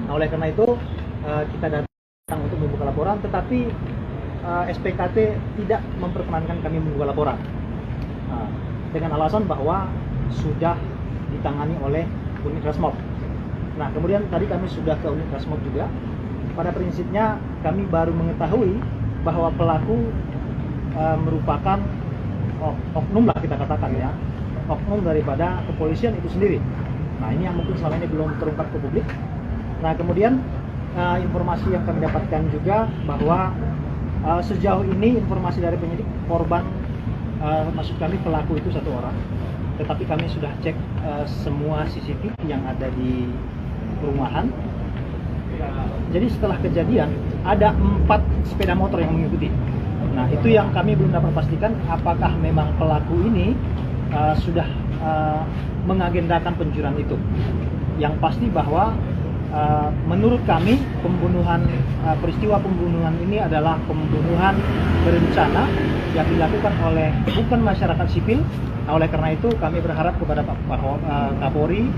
Nah, oleh karena itu kita datang untuk membuka laporan, tetapi SPKT tidak memperkenankan kami membuka laporan dengan alasan bahwa sudah ditangani oleh unit Rasmob. Nah, kemudian tadi kami sudah ke unit Rasmob juga. Pada prinsipnya kami baru mengetahui bahwa pelaku merupakan oknum lah kita katakan ya, oknum daripada kepolisian itu sendiri. Nah, ini yang mungkin selama ini belum terungkap ke publik. Nah, kemudian informasi yang kami dapatkan juga bahwa sejauh ini informasi dari penyidik korban, maksud kami pelaku itu satu orang, tetapi kami sudah cek semua CCTV yang ada di perumahan. Jadi setelah kejadian ada 4 sepeda motor yang mengikuti. Nah, itu yang kami belum dapat pastikan apakah memang pelaku ini sudah mengagendakan pencurian itu. Yang pasti bahwa menurut kami peristiwa pembunuhan ini adalah pembunuhan berencana yang dilakukan oleh bukan masyarakat sipil. Nah, oleh karena itu kami berharap kepada Pak Kapolri,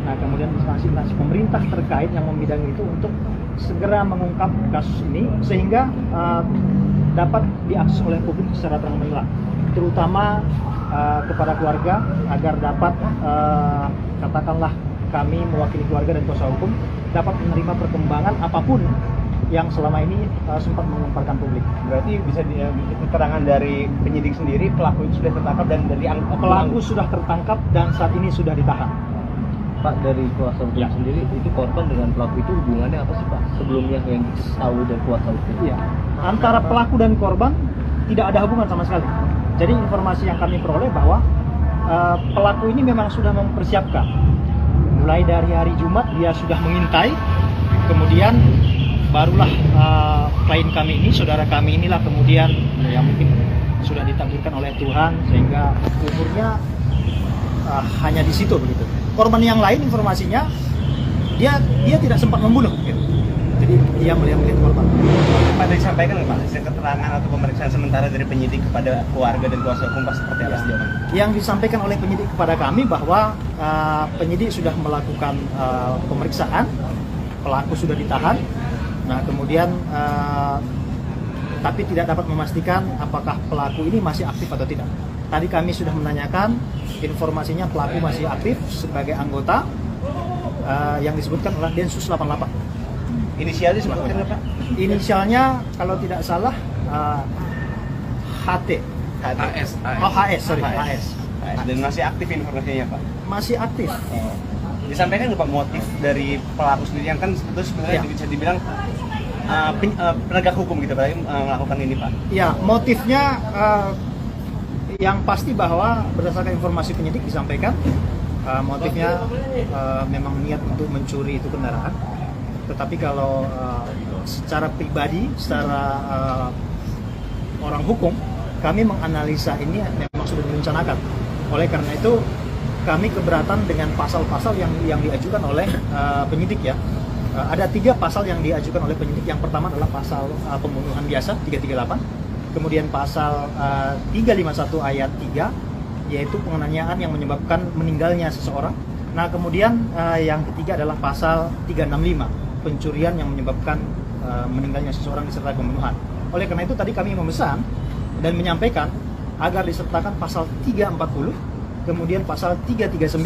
nah kemudian instansi-instansi pemerintah terkait yang membidangi itu untuk segera mengungkap kasus ini sehingga dapat diakses oleh publik secara terang benderang, terutama kepada keluarga agar dapat katakanlah kami mewakili keluarga dan kuasa hukum dapat menerima perkembangan apapun yang selama ini sempat mengemparkan publik. Berarti bisa keterangan dari penyidik sendiri pelaku itu sudah tertangkap dan dari pelaku sudah tertangkap dan saat ini sudah ditahan. Pak, dari kuasa hukum sendiri itu korban dengan pelaku itu hubungannya apa sih Pak? Sebelumnya yang tahu dari kuasa hukum? Iya, antara pelaku dan korban tidak ada hubungan sama sekali. Jadi informasi yang kami peroleh bahwa pelaku ini memang sudah mempersiapkan. Mulai dari hari Jumat dia sudah mengintai, kemudian barulah klien kami ini, saudara kami inilah kemudian yang mungkin sudah ditakdirkan oleh Tuhan sehingga umurnya hanya di situ begitu. Korban yang lain informasinya dia tidak sempat membunuh gitu. Jadi dia melihat korban. Pak, disampaikan nggak Pak hasil keterangan atau pemeriksaan sementara dari penyidik kepada keluarga dan kuasa hukum Pak seperti apa sejauh ini? Yang disampaikan oleh penyidik kepada kami bahwa penyidik sudah melakukan pemeriksaan, pelaku sudah ditahan. Nah, kemudian tapi tidak dapat memastikan apakah pelaku ini masih aktif atau tidak. Tadi kami sudah menanyakan, informasinya pelaku masih aktif sebagai anggota yang disebutkan oleh Densus 88. Inisialnya sebutkan Pak? Inisialnya kalau tidak salah HT. HS. Oh, HS, sorry, HS. Dan masih aktif informasinya Pak? Masih aktif. Disampaikan nggak Pak motif dari pelaku sendiri yang kan sebetulnya sebenarnya bisa dibilang penegak hukum gitu Pak melakukan ini Pak? Ya, motifnya yang pasti bahwa berdasarkan informasi penyidik disampaikan motifnya memang niat untuk mencuri itu kendaraan. Tetapi kalau secara pribadi, secara orang hukum, kami menganalisa ini memang sudah direncanakan. Oleh karena itu kami keberatan dengan pasal-pasal yang diajukan oleh penyidik ya. Ada 3 pasal yang diajukan oleh penyidik. Yang pertama adalah pasal pembunuhan biasa 338, kemudian pasal 351 ayat 3 yaitu penganiayaan yang menyebabkan meninggalnya seseorang. Nah, kemudian yang ketiga adalah pasal 365 pencurian yang menyebabkan meninggalnya seseorang disertai pembunuhan. Oleh karena itu tadi kami memesan dan menyampaikan agar disertakan pasal 340 kemudian pasal 339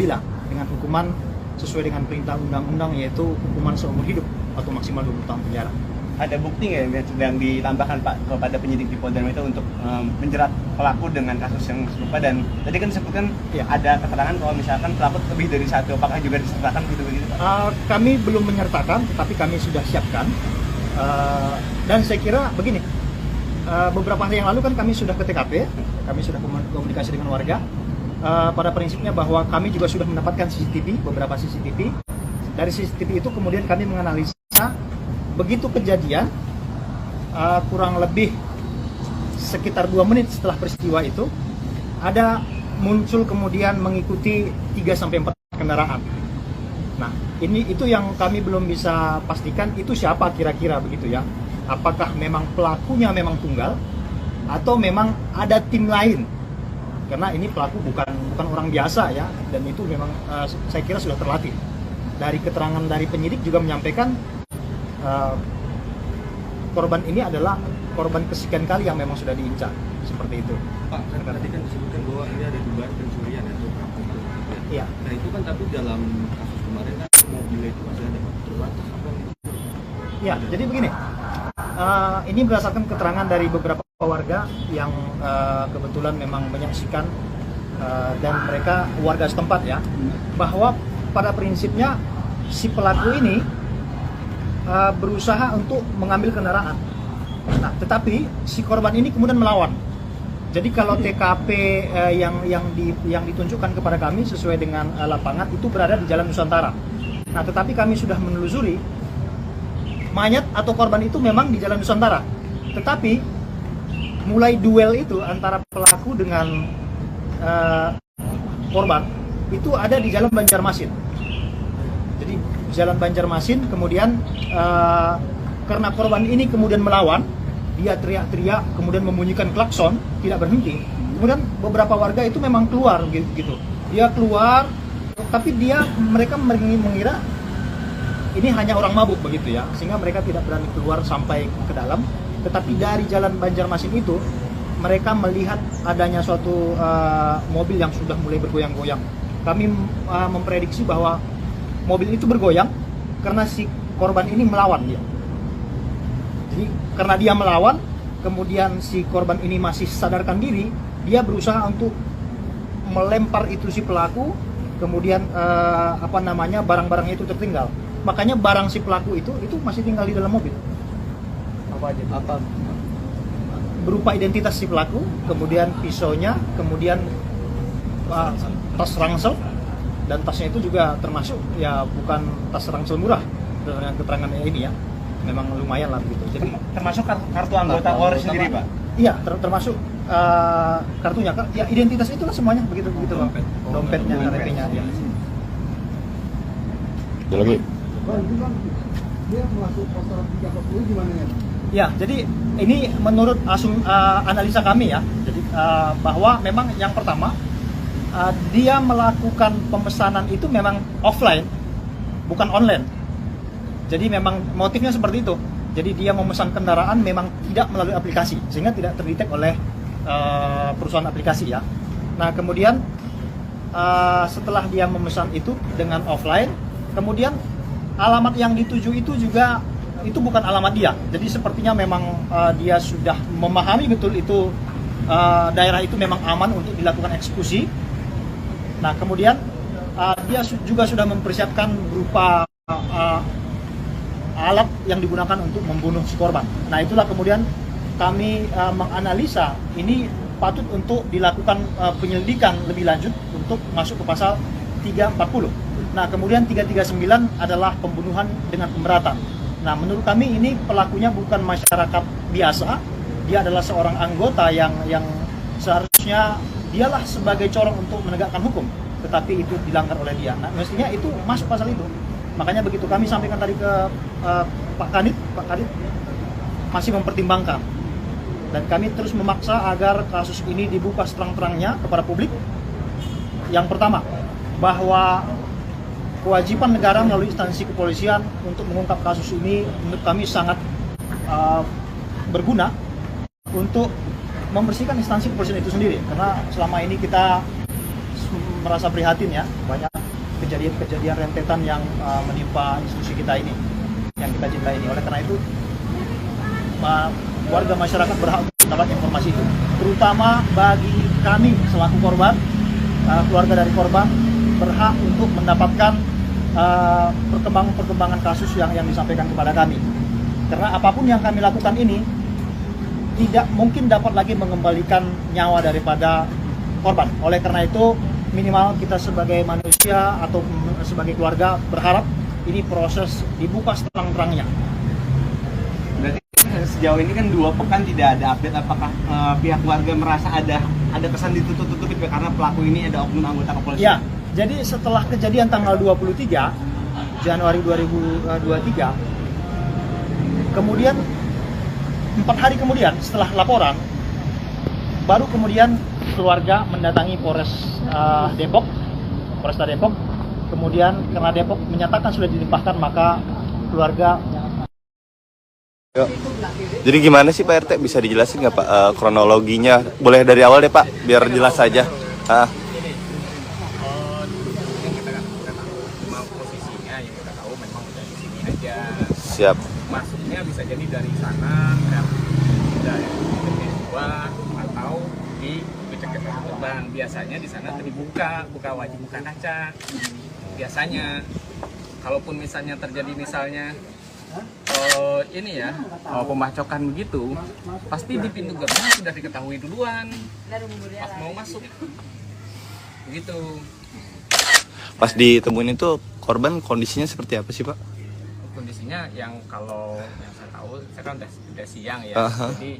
dengan hukuman sesuai dengan perintah undang-undang yaitu hukuman seumur hidup atau maksimal 20 tahun penjara. Ada bukti nggak yang sedang ditambahkan Pak kepada penyidik di Polda Metro untuk menjerat pelaku dengan kasus yang serupa? Dan tadi kan disebutkan ada keterangan kalau misalkan pelaku lebih dari 1, apakah juga disertakan begitu Pak? Kami belum menyertakan, tetapi kami sudah siapkan dan saya kira begini, beberapa hari yang lalu kan kami sudah ke TKP, kami sudah komunikasi dengan warga. Pada prinsipnya bahwa kami juga sudah mendapatkan CCTV, beberapa CCTV. Dari CCTV itu kemudian kami menganalisa begitu kejadian kurang lebih sekitar 2 menit setelah peristiwa itu ada muncul kemudian mengikuti 3-4 kendaraan. Nah, itu yang kami belum bisa pastikan itu siapa kira-kira begitu ya. Apakah memang pelakunya memang tunggal atau memang ada tim lain? Karena ini pelaku bukan orang biasa ya, dan itu memang saya kira sudah terlatih. Dari keterangan dari penyidik juga menyampaikan uh, korban ini adalah korban kesekian kali yang memang sudah diincar seperti itu. Pak, kan tadi kan disebutkan bahwa ini ada dugaan pencurian atau perampasan. Iya. Nah itu kan tapi dalam kasus kemarin kan mobilnya itu masih ada terbatas apa? Ya, jadi begini. Ini berdasarkan keterangan dari beberapa warga yang kebetulan memang menyaksikan dan mereka warga setempat ya, bahwa pada prinsipnya si pelaku ini berusaha untuk mengambil kendaraan. Nah, tetapi si korban ini kemudian melawan. Jadi kalau TKP yang ditunjukkan kepada kami sesuai dengan lapangan itu berada di Jalan Nusantara. Nah, tetapi kami sudah menelusuri mayat atau korban itu memang di Jalan Nusantara. Tetapi mulai duel itu antara pelaku dengan korban itu ada di Jalan Banjarmasin. Jadi Jalan Banjarmasin kemudian karena korban ini kemudian melawan, dia teriak-teriak, kemudian membunyikan klakson, tidak berhenti. Kemudian beberapa warga itu memang keluar gitu. Dia keluar, tapi mereka mengira ini hanya orang mabuk begitu ya, sehingga mereka tidak berani keluar sampai ke dalam. Tetapi dari Jalan Banjarmasin itu mereka melihat adanya suatu mobil yang sudah mulai bergoyang-goyang. Kami memprediksi bahwa mobil itu bergoyang karena si korban ini melawan dia. Jadi karena dia melawan, kemudian si korban ini masih sadarkan diri, dia berusaha untuk melempar itu si pelaku, kemudian barang-barangnya itu tertinggal. Makanya barang si pelaku itu masih tinggal di dalam mobil. Apa aja? Apa? Berupa identitas si pelaku, kemudian pisaunya, kemudian tas ransel, dan tasnya itu juga termasuk ya bukan tas ransel murah dengan keterangan ini ya, memang lumayan lah begitu. Jadi Termasuk kartu anggota Polri sendiri, Pak? iya, termasuk kartunya, ya identitas itulah semuanya begitu Bang. Dompetnya, KTP-nya dia. Ada lagi? Dia masuk pasal 340 gimana ya? Ya, jadi ini menurut analisa kami ya, jadi bahwa memang yang pertama dia melakukan pemesanan itu memang offline, bukan online. Jadi memang motifnya seperti itu. Jadi dia memesan kendaraan memang tidak melalui aplikasi, sehingga tidak terdetek oleh perusahaan aplikasi ya. Nah kemudian setelah dia memesan itu dengan offline, kemudian alamat yang dituju itu juga itu bukan alamat dia. Jadi sepertinya memang dia sudah memahami betul itu daerah itu memang aman untuk dilakukan eksekusi. Nah kemudian dia juga sudah mempersiapkan berupa alat yang digunakan untuk membunuh si korban. Nah itulah kemudian kami menganalisa ini patut untuk dilakukan penyelidikan lebih lanjut untuk masuk ke pasal 340. Nah kemudian 339 adalah pembunuhan dengan pemberatan. Nah menurut kami ini pelakunya bukan masyarakat biasa, dia adalah seorang anggota yang seharusnya dialah sebagai corong untuk menegakkan hukum, tetapi itu dilanggar oleh dia. Nah mestinya itu masuk pasal itu. Makanya begitu kami sampaikan tadi ke Pak Kadit masih mempertimbangkan, dan kami terus memaksa agar kasus ini dibuka seterang-terangnya kepada publik. Yang pertama, bahwa kewajiban negara melalui instansi kepolisian untuk mengungkap kasus ini menurut kami sangat berguna untuk membersihkan instansi kepolisian itu sendiri, karena selama ini kita merasa prihatin ya, banyak kejadian-kejadian rentetan yang menimpa institusi kita ini, yang kita cintai ini. Oleh karena itu warga masyarakat berhak untuk mendapat informasi itu, terutama bagi kami selaku korban, keluarga dari korban berhak untuk mendapatkan perkembangan kasus yang disampaikan kepada kami, karena apapun yang kami lakukan ini tidak mungkin dapat lagi mengembalikan nyawa daripada korban. Oleh karena itu minimal kita sebagai manusia atau sebagai keluarga berharap ini proses dibuka seterang-terangnya. Berarti sejauh ini kan 2 pekan tidak ada update, apakah pihak keluarga merasa ada kesan ditutup-tutupi karena pelaku ini ada oknum anggota kepolisian? Ya, jadi setelah kejadian tanggal 23 Januari 2023, kemudian 4 hari kemudian setelah laporan, baru kemudian keluarga mendatangi Polresta Depok. Kemudian karena Depok menyatakan sudah dilimpahkan, maka keluarga Jadi gimana sih Pak RT, bisa dijelasin nggak Pak kronologinya? Boleh dari awal deh Pak, biar jelas saja. Yang kita kan udah tahu, cuma posisinya yang kita tahu memang udah di sini aja. Siap. Masuknya bisa jadi dari sana, dari dua atau di ceket gerbang. Biasanya di sana dibuka, wajib buka kaca. Biasanya, kalaupun misalnya terjadi pembacokan begitu, pasti di pintu gerbang sudah diketahui duluan pas mau masuk, begitu. Pas ditemuin itu korban kondisinya seperti apa sih Pak? Kondisinya yang kalau yang saya tahu, saya kan udah siang ya, jadi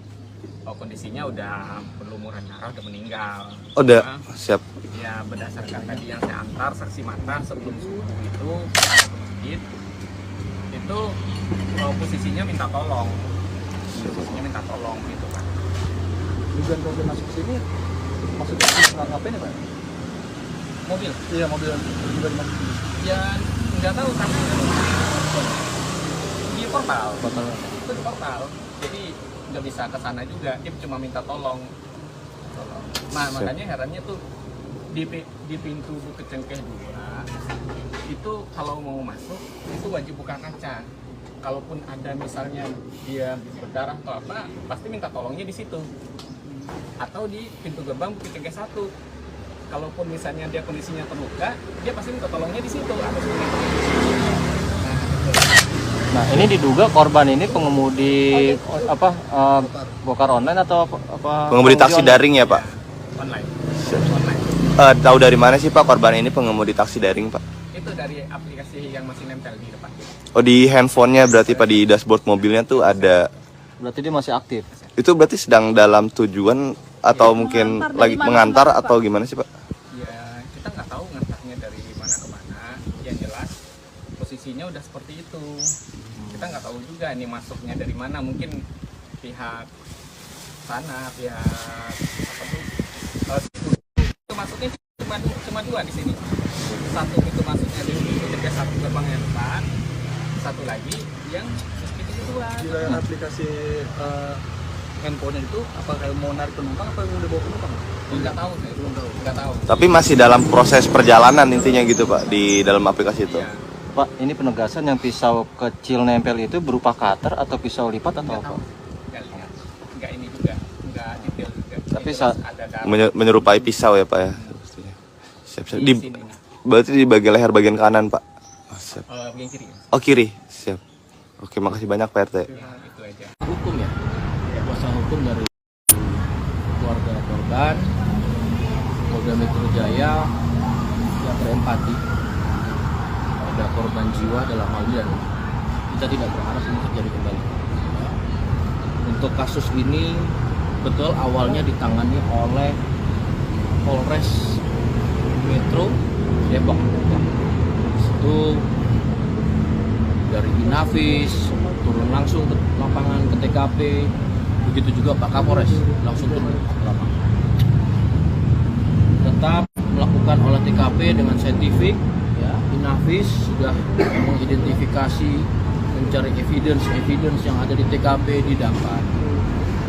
kondisinya udah berlumuran darah, udah meninggal. Oh, udah, siap. Ya berdasarkan tadi yang saya antar saksi mata sebelum subuh itu posisinya minta tolong, gitu kan. Tujuan korban masuk sini maksudnya ngapain ya Pak? Mobil? Iya, mobil tujuan masuk sini. Ya nggak tahu karena di portal. Itu di portal, jadi nggak bisa ke sana juga, dia cuma minta tolong. Nah makanya herannya tuh di pintu Bukit Cengkeh 2 itu kalau mau masuk itu wajib buka kaca. Kalaupun ada misalnya dia berdarah atau apa, pasti minta tolongnya di situ. Atau di pintu gerbang Bukit Cengkeh 1. Kalaupun misalnya dia kondisinya terluka, dia pasti minta tolongnya di situ. Nah, ini diduga korban ini pengemudi bokar online atau apa? Pengemudi taksi daring ya Pak? Online. Tahu dari mana sih Pak korban ini pengemudi taksi daring Pak? Itu dari aplikasi yang masih nempel di depan. Oh, di handphonenya berarti Pak, di dashboard mobilnya tuh ada. Berarti dia masih aktif. Itu berarti sedang dalam tujuan atau mungkin lagi mengantar atau gimana sih Pak? Ya kita nggak tahu ngantarnya dari mana ke mana. Yang jelas posisinya udah seperti itu. Kita nggak tahu juga ini masuknya dari mana. Mungkin pihak sana, pihak apa tuh? Itu masuknya cuma dua di sini. Satu itu masuknya di pintu satu gerbang yang depan. Satu lagi yang pintu kedua. Di layar aplikasi handphone itu apakah mau narik penumpang apa mau dibawa penumpang? Nggak tahu, saya belum tahu. Nggak tahu. Tapi masih dalam proses perjalanan intinya gitu Pak, di dalam aplikasi itu. Ya, Pak, ini penegasan yang pisau kecil nempel itu berupa cutter atau pisau lipat atau nggak apa? tahu. Nggak lihat. Nggak ini juga. Nggak detail juga. Tapi Jelas saat ada darah Menyerupai pisau ya Pak ya. Siap. di sini. Berarti di bagian leher bagian kanan Pak. Oh, siap. Bagian kiri. Oh, kiri. Siap. Oke, makasih banyak Pak RT. Itu aja. hukum ya, kuasa hukum dari keluarga korban, Polda Metro Jaya yang berempati pada korban jiwa dalam hal ini, dan kita tidak berharap ini terjadi kembali. Ya. Untuk kasus ini betul awalnya ditangani oleh Polres Metro Depok. Itu dari Inavis turun langsung ke lapangan ke TKP, begitu juga Pak Kapolres langsung turun ke lapangan. Tetap melakukan olah TKP dengan saintifik, ya. Inavis sudah mengidentifikasi, mencari evidence yang ada di TKP, didapat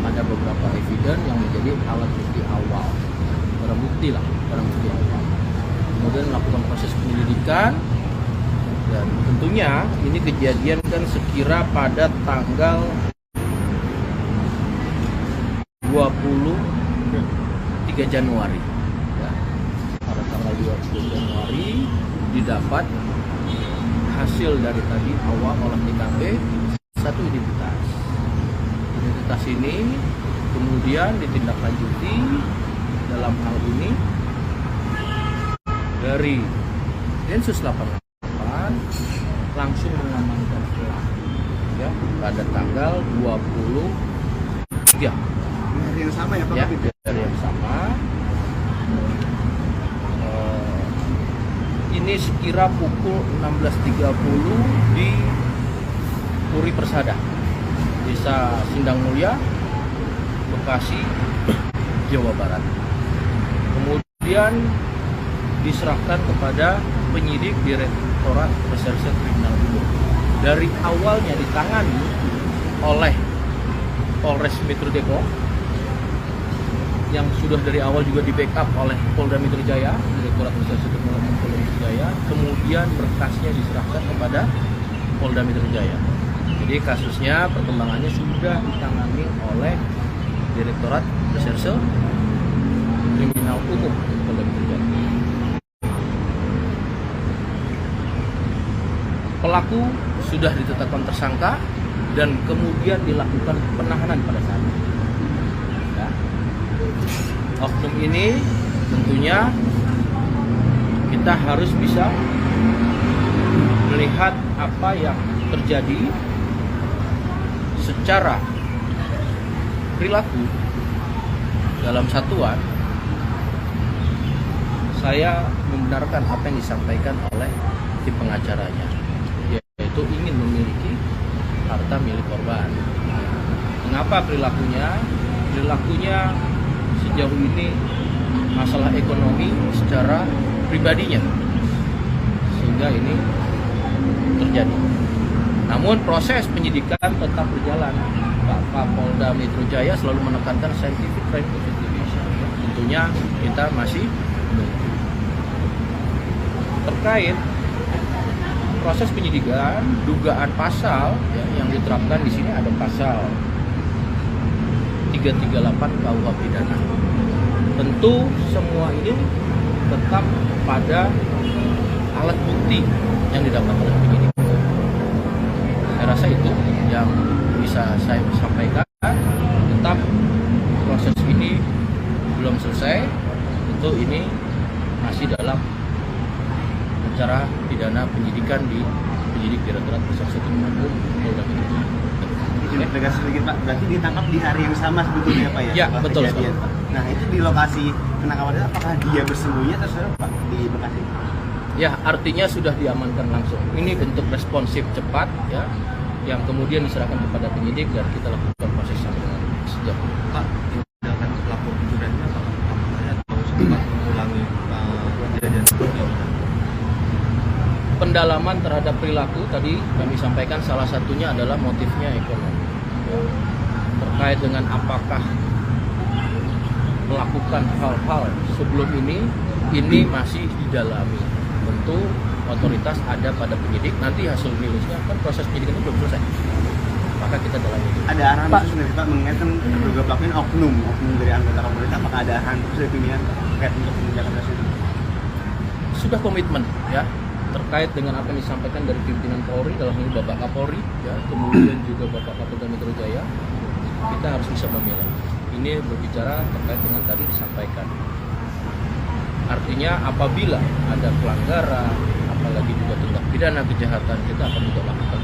ada beberapa evidence yang menjadi alat bukti awal, barang bukti awal. Kemudian melakukan proses penyelidikan. Dan tentunya ini kejadian kan sekira pada tanggal 23 Januari. Ya. Pada tanggal 23 Januari didapat hasil dari tadi awal olah TKP satu identitas. Identitas ini kemudian ditindaklanjuti dalam hal ini dari Densus 88 langsung mengamankan pelaku ya pada tanggal 23 Hari yang sama ya Pak? ya, dari yang sama. Ini sekira pukul 16.30 di Puri Persada, Desa Sindang Mulia, Bekasi, Jawa Barat. Kemudian diserahkan kepada penyidik Direktorat Reserse Kriminal Umum. Dari awalnya ditangani oleh Polres Metro Depok, yang sudah dari awal juga di backup oleh Polda Metro Jaya, Direktorat Reserse Kriminal Polda Metro Jaya, kemudian berkasnya diserahkan kepada Polda Metro Jaya. Jadi kasusnya perkembangannya sudah ditangani oleh Direktorat Reserse Kriminal Umum Polda Metro Jaya. Pelaku sudah ditetapkan tersangka dan kemudian dilakukan penahanan pada saat itu. Ya. Oknum ini tentunya kita harus bisa melihat apa yang terjadi secara perilaku dalam satuan. Saya membenarkan apa yang disampaikan oleh tim pengacaranya, yaitu ingin memiliki harta milik korban. Mengapa perilakunya? Perilakunya sejauh ini masalah ekonomi secara pribadinya, sehingga ini terjadi. Namun proses penyidikan tetap berjalan. Pak Kapolda Metro Jaya selalu menekankan scientific crime investigation. Tentunya kita masih menunggu. Terkait proses penyidikan, dugaan pasal ya, yang diterapkan di sini ada pasal 338 KUH pidana. Tentu semua ini tetap pada alat bukti yang didapat oleh penyidik. Saya rasa itu yang bisa saya sampaikan. Tetap proses ini belum selesai. Tentu ini masih dalam acara pidana penyidikan di penyidik Direktorat Reserse Kriminal Umum Polda Metro Jaya. Izin tegas sedikit Pak, berarti ditangkap di hari yang sama sebetulnya Pak ya? Ya, Setelah betul kejadian, Pak. Nah itu di lokasi penangkapan apakah dia bersembunyi atau saudara Pak di Bekasi? Ya, artinya sudah diamankan langsung. Ini bentuk responsif cepat ya, yang kemudian diserahkan kepada penyidik dan kita lakukan proses sampai dengan sejauh ini. Pak, tindakan pelaku pencuriannya apakah utamanya atau sempat mengulangi kejadian seperti ini? Pendalaman terhadap perilaku tadi kami sampaikan salah satunya adalah motifnya ekonomi. Ya. Terkait dengan apakah melakukan hal-hal sebelum ini masih didalami. Tentu otoritas ada pada penyidik, nanti hasil rilisnya kan proses penyidikan itu belum selesai. Maka kita dalami itu. Ada arahan khusus dari Pak mengingatkan terduga pelaku ini oknum dari anggota Kapolri, apakah ada arahan khusus dari pimpinan terkait untuk penindakan kasus itu? Sudah komitmen ya terkait dengan apa yang disampaikan dari pimpinan Polri dalam hal ini Bapak Kapolri ya, kemudian juga Bapak Kapolda Metro Jaya, kita harus bisa memilah. Ini berbicara terkait dengan tadi disampaikan. Artinya apabila ada pelanggaran, apalagi juga tindak pidana kejahatan, kita akan juga lakukan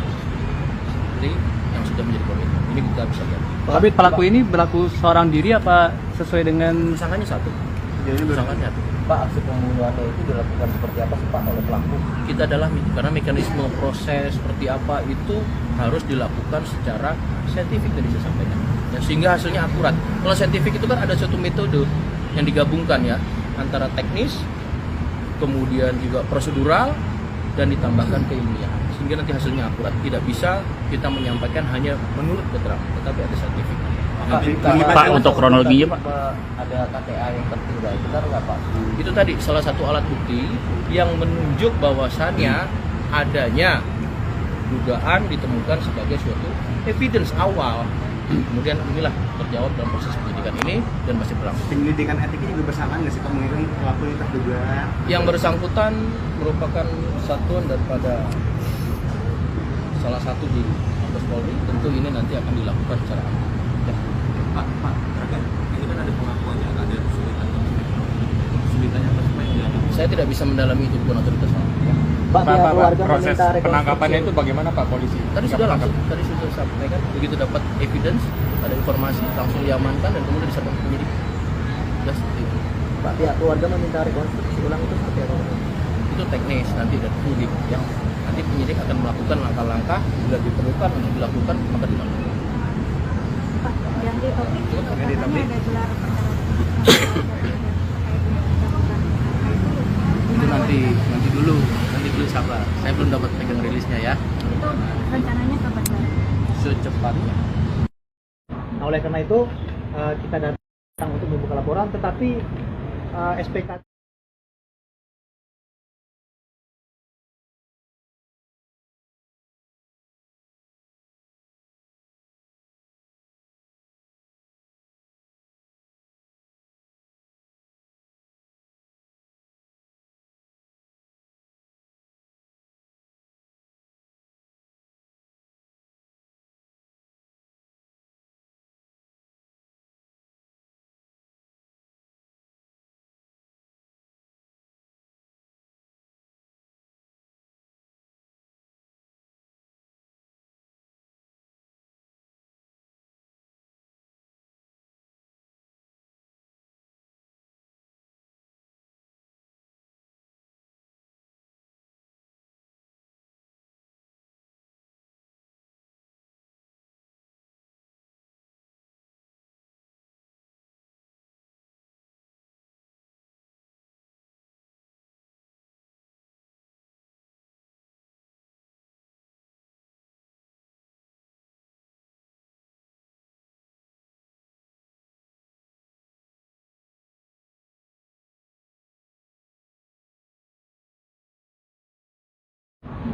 seperti yang sudah menjadi komitmen. Ini kita bisa lihat. Tapi pelaku ini berlaku seorang diri apa sesuai dengan Tersangkanya satu. Jadi Tersangkanya satu. Pak, aksi pembunuhannya itu dilakukan seperti apa sih Pak oleh pelaku? Kita dalami karena mekanisme proses seperti apa itu harus dilakukan secara saintifik tadi saya sampaikan ya, sehingga hasilnya akurat. Kalau saintifik itu kan ada suatu metode yang digabungkan ya antara teknis kemudian juga prosedural dan ditambahkan keilmian sehingga nanti hasilnya akurat. Tidak bisa kita menyampaikan hanya menurut keterangan tetapi ada saintifik. Pak untuk kronologinya Pak? Ada KTA yang tertunda, benar nggak Pak? Itu tadi salah satu alat bukti yang menunjuk bahwasannya adanya dugaan ditemukan sebagai suatu evidence awal. Kemudian inilah terjawab dalam proses penyidikan ini dan masih berlangsung. penyelidikan etiknya juga bersamaan nggak sih Pak mengenai pelaku ini terduga? Yang bersangkutan merupakan satuan daripada salah satu di Mabes Polri. Tentu ini nanti akan dilakukan secara aman. Pak, terakhir, ini kan ada pengakuannya, ada kesulitannya apa supaya dilakukan? Saya tidak bisa mendalami itu bukan otoritas. Ya. Pak, keluarga proses meminta penangkapannya itu rekonstruksi. bagaimana Pak polisi? Tadi sudah langsung, tadi sudah sampaikan. Begitu dapat evidence, ada informasi, langsung diamankan dan kemudian diserahkan ke penyidik. Sudah seperti itu. Pak, pihak keluarga meminta rekonstruksi ulang itu seperti apa? Itu teknis nanti dari penyidik yang nanti penyidik akan melakukan langkah-langkah bila diperlukan untuk dilakukan maka dilakukan. Pak, ganti topik, Ganti topik. ada gelar Itu nanti dulu sabar. Saya belum dapat pegang rilisnya ya. itu rencananya kapan Pak? secepatnya. Nah, oleh karena itu kita datang untuk membuka laporan, tetapi SPKT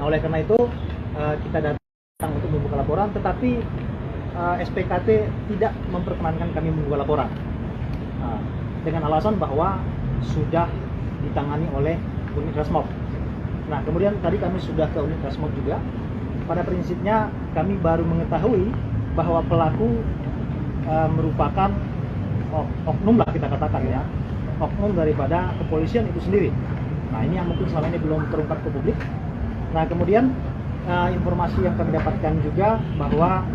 Nah, oleh karena itu kita datang untuk membuka laporan, tetapi SPKT tidak memperkenankan kami membuka laporan dengan alasan bahwa sudah ditangani oleh unit Resmob. Nah, kemudian tadi kami sudah ke unit Resmob juga. Pada prinsipnya kami baru mengetahui bahwa pelaku merupakan oknum lah kita katakan ya, oknum daripada kepolisian itu sendiri. Nah, ini yang mungkin selama ini belum terungkap ke publik. Nah, kemudian informasi yang kami dapatkan juga bahwa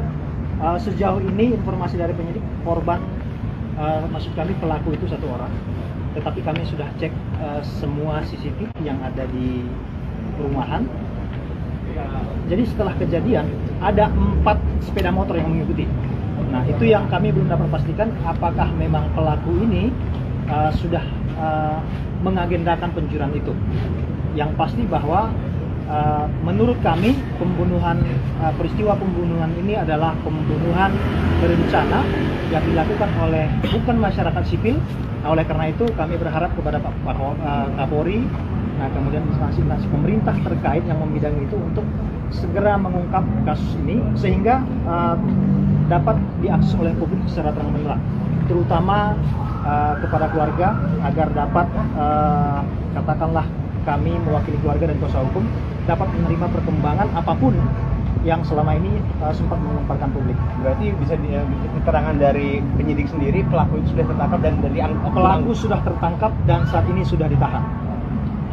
sejauh ini informasi dari penyidik korban, maksud kami pelaku itu 1 orang, tetapi kami sudah cek semua CCTV yang ada di perumahan. Jadi setelah kejadian ada 4 sepeda motor yang mengikuti. Nah, itu yang kami belum dapat pastikan apakah memang pelaku ini sudah mengagendakan pencurian itu. Yang pasti bahwa menurut kami peristiwa pembunuhan ini adalah pembunuhan berencana yang dilakukan oleh bukan masyarakat sipil. Nah, oleh karena itu kami berharap kepada Pak Kapolri, nah kemudian instansi pemerintah terkait yang membidangi itu untuk segera mengungkap kasus ini sehingga dapat diakses oleh publik secara terang benderang, terutama kepada keluarga agar dapat katakanlah kami mewakili keluarga dan kuasa hukum dapat menerima perkembangan apapun yang selama ini sempat mengemparkan publik. Berarti bisa keterangan dari penyidik sendiri pelaku itu sudah tertangkap dan dari pelaku sudah tertangkap dan saat ini sudah ditahan.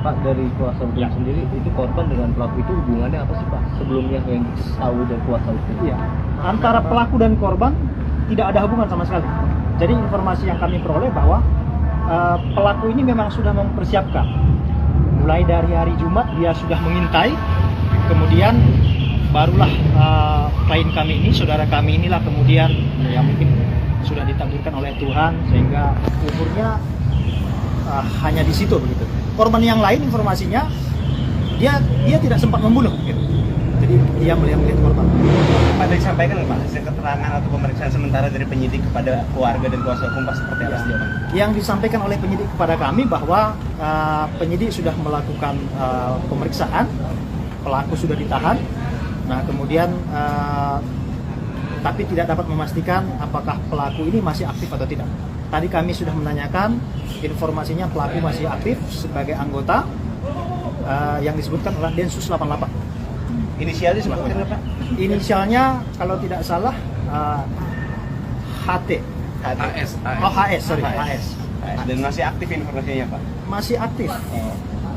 Pak, dari kuasa hukum sendiri itu korban dengan pelaku itu hubungannya apa sih Pak? Sebelumnya yang tahu dari kuasa hukum? Iya, antara pelaku dan korban tidak ada hubungan sama sekali. Jadi informasi yang kami peroleh bahwa pelaku ini memang sudah mempersiapkan. Mulai dari hari Jumat dia sudah mengintai, kemudian barulah klien kami ini, saudara kami inilah kemudian ya mungkin sudah ditakdirkan oleh Tuhan sehingga umurnya hanya di situ begitu. Korban yang lain informasinya dia tidak sempat membunuh gitu. Jadi dia melihat korban. Pada disampaikan Pak hasil keterangan atau pemeriksaan sementara dari penyidik kepada keluarga dan kuasa hukum Pak seperti apa sih? Yang disampaikan oleh penyidik kepada kami bahwa penyidik sudah melakukan pemeriksaan, pelaku sudah ditahan. Nah, kemudian tapi tidak dapat memastikan apakah pelaku ini masih aktif atau tidak. Tadi kami sudah menanyakan, informasinya pelaku masih aktif sebagai anggota yang disebutkan oleh Densus 88. Inisialnya sebutkan Pak? Inisialnya kalau tidak salah HT. HS. HS. Dan masih aktif informasinya Pak? Masih aktif.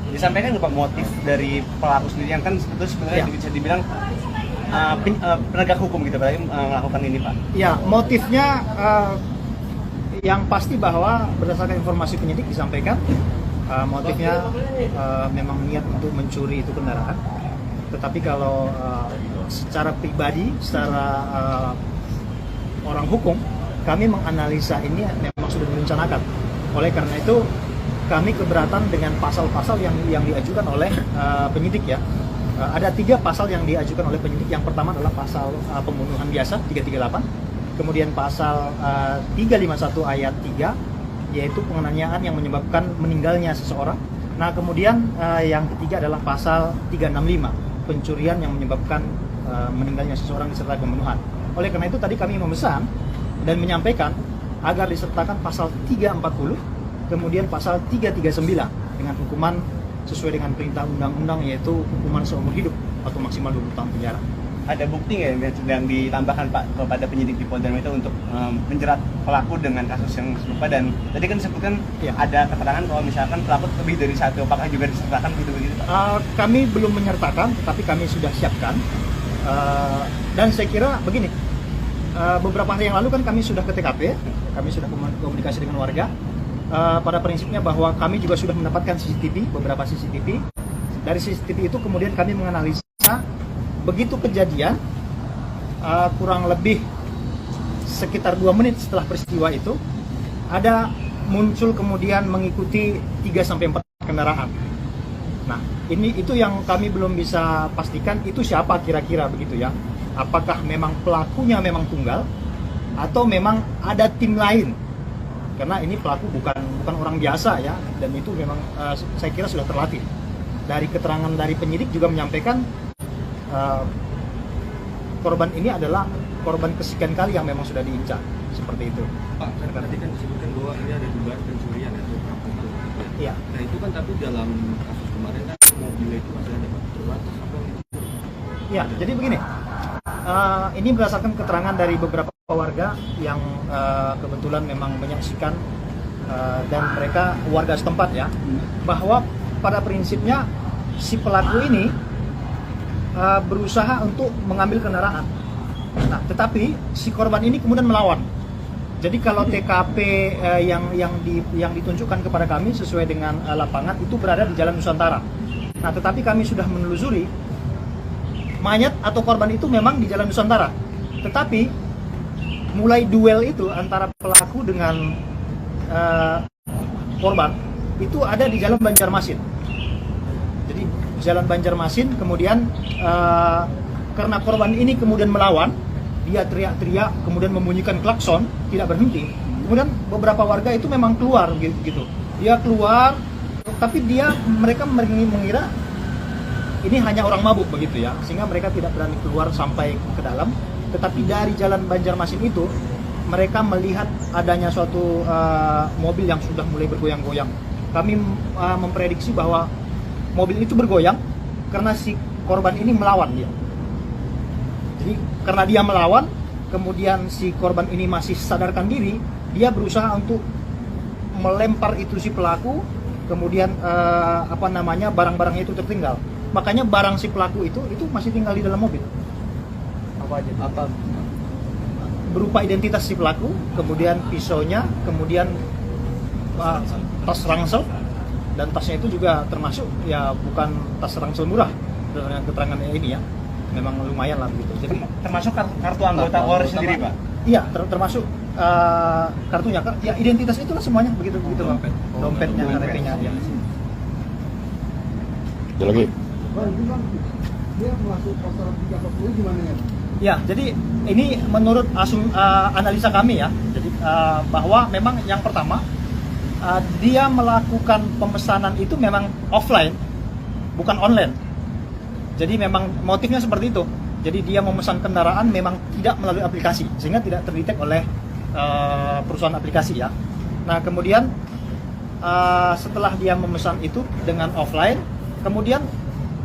Disampaikan Pak motif dari pelaku sendiri yang kan sebenarnya bisa dibilang penegak hukum gitu Pak melakukan ini Pak? Ya, motifnya yang pasti bahwa berdasarkan informasi penyidik disampaikan motifnya memang niat untuk mencuri itu kendaraan. Tetapi kalau secara pribadi, secara orang hukum, kami menganalisa ini memang sudah direncanakan. Oleh karena itu, kami keberatan dengan pasal-pasal yang diajukan oleh penyidik ya. Ada 3 pasal yang diajukan oleh penyidik. Yang pertama adalah pasal pembunuhan biasa 338, kemudian pasal 351 ayat 3, yaitu penganiayaan yang menyebabkan meninggalnya seseorang. Nah, kemudian yang ketiga adalah pasal 365, pencurian yang menyebabkan meninggalnya seseorang disertai pembunuhan. Oleh karena itu tadi kami memesan dan menyampaikan agar disertakan pasal 340, kemudian pasal 339 dengan hukuman sesuai dengan perintah undang-undang, yaitu hukuman seumur hidup atau maksimal 20 tahun penjara. Ada bukti nggak yang sedang ditambahkan Pak kepada penyidik di Polda Metro untuk menjerat pelaku dengan kasus yang serupa, dan tadi kan disebutkan ada keterangan kalau misalkan pelaku lebih dari satu, apakah juga disertakan begitu Pak? Kami belum menyertakan, tetapi kami sudah siapkan. Dan saya kira begini, beberapa hari yang lalu kan kami sudah ke TKP, kami sudah komunikasi dengan warga. Pada prinsipnya bahwa kami juga sudah mendapatkan CCTV, beberapa CCTV. Dari CCTV itu kemudian kami menganalisa, begitu kejadian, kurang lebih sekitar 2 menit setelah peristiwa itu, ada muncul kemudian mengikuti 3-4 kendaraan. Nah, itu yang kami belum bisa pastikan itu siapa kira-kira begitu ya. Apakah memang pelakunya memang tunggal atau memang ada tim lain? Karena ini pelaku bukan orang biasa ya, dan itu memang saya kira sudah terlatih. Dari keterangan dari penyidik juga menyampaikan korban ini adalah korban kesekian kali yang memang sudah diincar, seperti itu. Pak, tadi kan disebutkan bahwa ini ada dugaan pencurian ya, atau perampasan. Iya. Nah itu kan tapi dalam kasus kemarin kan mobilnya itu masih ada Pak, terbatas apa? Ya, jadi begini. Ini berdasarkan keterangan dari beberapa warga yang kebetulan memang menyaksikan dan mereka warga setempat ya, bahwa pada prinsipnya si pelaku ini berusaha untuk mengambil kendaraan. Nah, tetapi si korban ini kemudian melawan. Jadi kalau TKP yang ditunjukkan kepada kami sesuai dengan lapangan itu berada di Jalan Nusantara. Nah, tetapi kami sudah menelusuri mayat atau korban itu memang di Jalan Nusantara. Tetapi mulai duel itu antara pelaku dengan korban itu ada di Jalan Banjarmasin. Jadi Jalan Banjarmasin, kemudian karena korban ini kemudian melawan, dia teriak-teriak, kemudian membunyikan klakson, tidak berhenti. Kemudian beberapa warga itu memang keluar gitu. Dia keluar, tapi mereka mengira ini hanya orang mabuk begitu ya, sehingga mereka tidak berani keluar sampai ke dalam. Tetapi dari Jalan Banjarmasin itu mereka melihat adanya suatu mobil yang sudah mulai bergoyang-goyang. Kami memprediksi bahwa mobil itu bergoyang karena si korban ini melawan dia. Jadi karena dia melawan, kemudian si korban ini masih sadarkan diri, dia berusaha untuk melempar itu si pelaku, kemudian barang-barangnya itu tertinggal. Makanya barang si pelaku itu masih tinggal di dalam mobil. Apa aja? Berupa identitas si pelaku, kemudian pisaunya, kemudian tas ransel, dan tasnya itu juga termasuk ya bukan tas ransel murah dengan keterangannya ini ya, memang lumayan lah begitu. Jadi Termasuk kartu anggota Polri sendiri Pak? iya, termasuk kartunya, ya identitas itulah semuanya begitu Bang. Dompetnya, KTP-nya ya. Ada lagi. Dia masuk pasal 340 gimana ya? Ya, jadi ini menurut analisa kami ya, jadi bahwa memang yang pertama dia melakukan pemesanan itu memang offline, bukan online. Jadi memang motifnya seperti itu. Jadi dia memesan kendaraan memang tidak melalui aplikasi, sehingga tidak terdetek oleh perusahaan aplikasi ya. Nah kemudian setelah dia memesan itu dengan offline, kemudian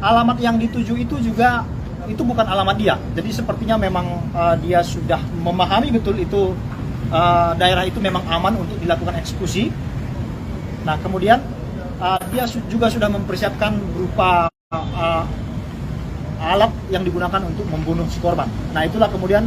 alamat yang dituju itu juga itu bukan alamat dia. Jadi sepertinya memang dia sudah memahami betul itu daerah itu memang aman untuk dilakukan eksekusi. Nah kemudian dia juga sudah mempersiapkan berupa alat yang digunakan untuk membunuh si korban. Nah itulah kemudian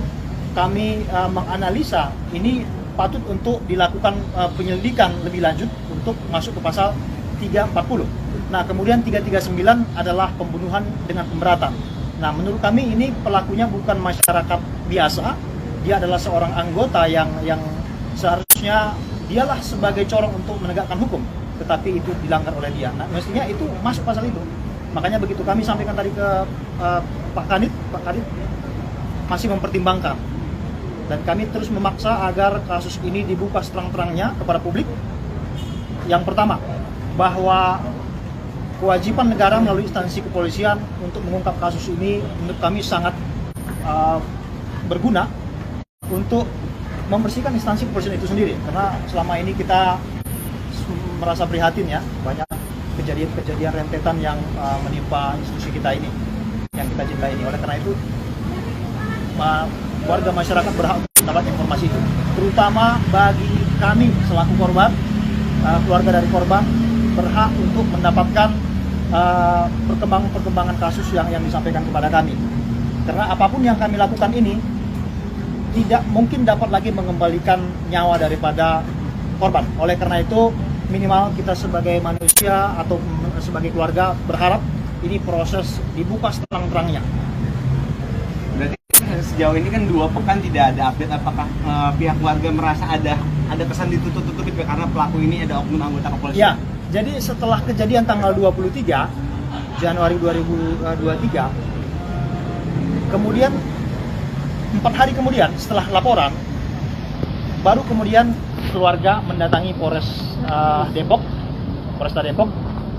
kami menganalisa ini patut untuk dilakukan penyelidikan lebih lanjut untuk masuk ke pasal 340. Nah kemudian 339 adalah pembunuhan dengan pemberatan. Nah menurut kami ini pelakunya bukan masyarakat biasa, dia adalah seorang anggota yang seharusnya dialah sebagai corong untuk menegakkan hukum, tetapi itu dilanggar oleh dia. Nah mestinya itu masuk pasal itu. Makanya begitu kami sampaikan tadi ke Pak Kadit masih mempertimbangkan. Dan kami terus memaksa agar kasus ini dibuka seterang-terangnya kepada publik. Yang pertama, bahwa kewajiban negara melalui instansi kepolisian untuk mengungkap kasus ini menurut kami sangat berguna untuk membersihkan instansi kepolisian itu sendiri. Karena selama ini kita merasa prihatin ya, banyak kejadian-kejadian rentetan yang menimpa institusi kita ini, yang kita cintai ini. Oleh karena itu, warga masyarakat berhak untuk mendapat informasi itu, terutama bagi kami selaku korban, keluarga dari korban berhak untuk mendapatkan perkembangan kasus yang disampaikan kepada kami. Karena apapun yang kami lakukan ini tidak mungkin dapat lagi mengembalikan nyawa daripada korban. Oleh karena itu, minimal kita sebagai manusia atau sebagai keluarga berharap ini proses dibuka seterang-terangnya. Berarti sejauh ini kan 2 pekan tidak ada update, apakah pihak keluarga merasa ada kesan ditutup-tutupi karena pelaku ini ada oknum anggota kepolisian? Ya, jadi setelah kejadian tanggal 23 Januari 2023, kemudian 4 hari kemudian setelah laporan, baru kemudian keluarga mendatangi Polresta Depok.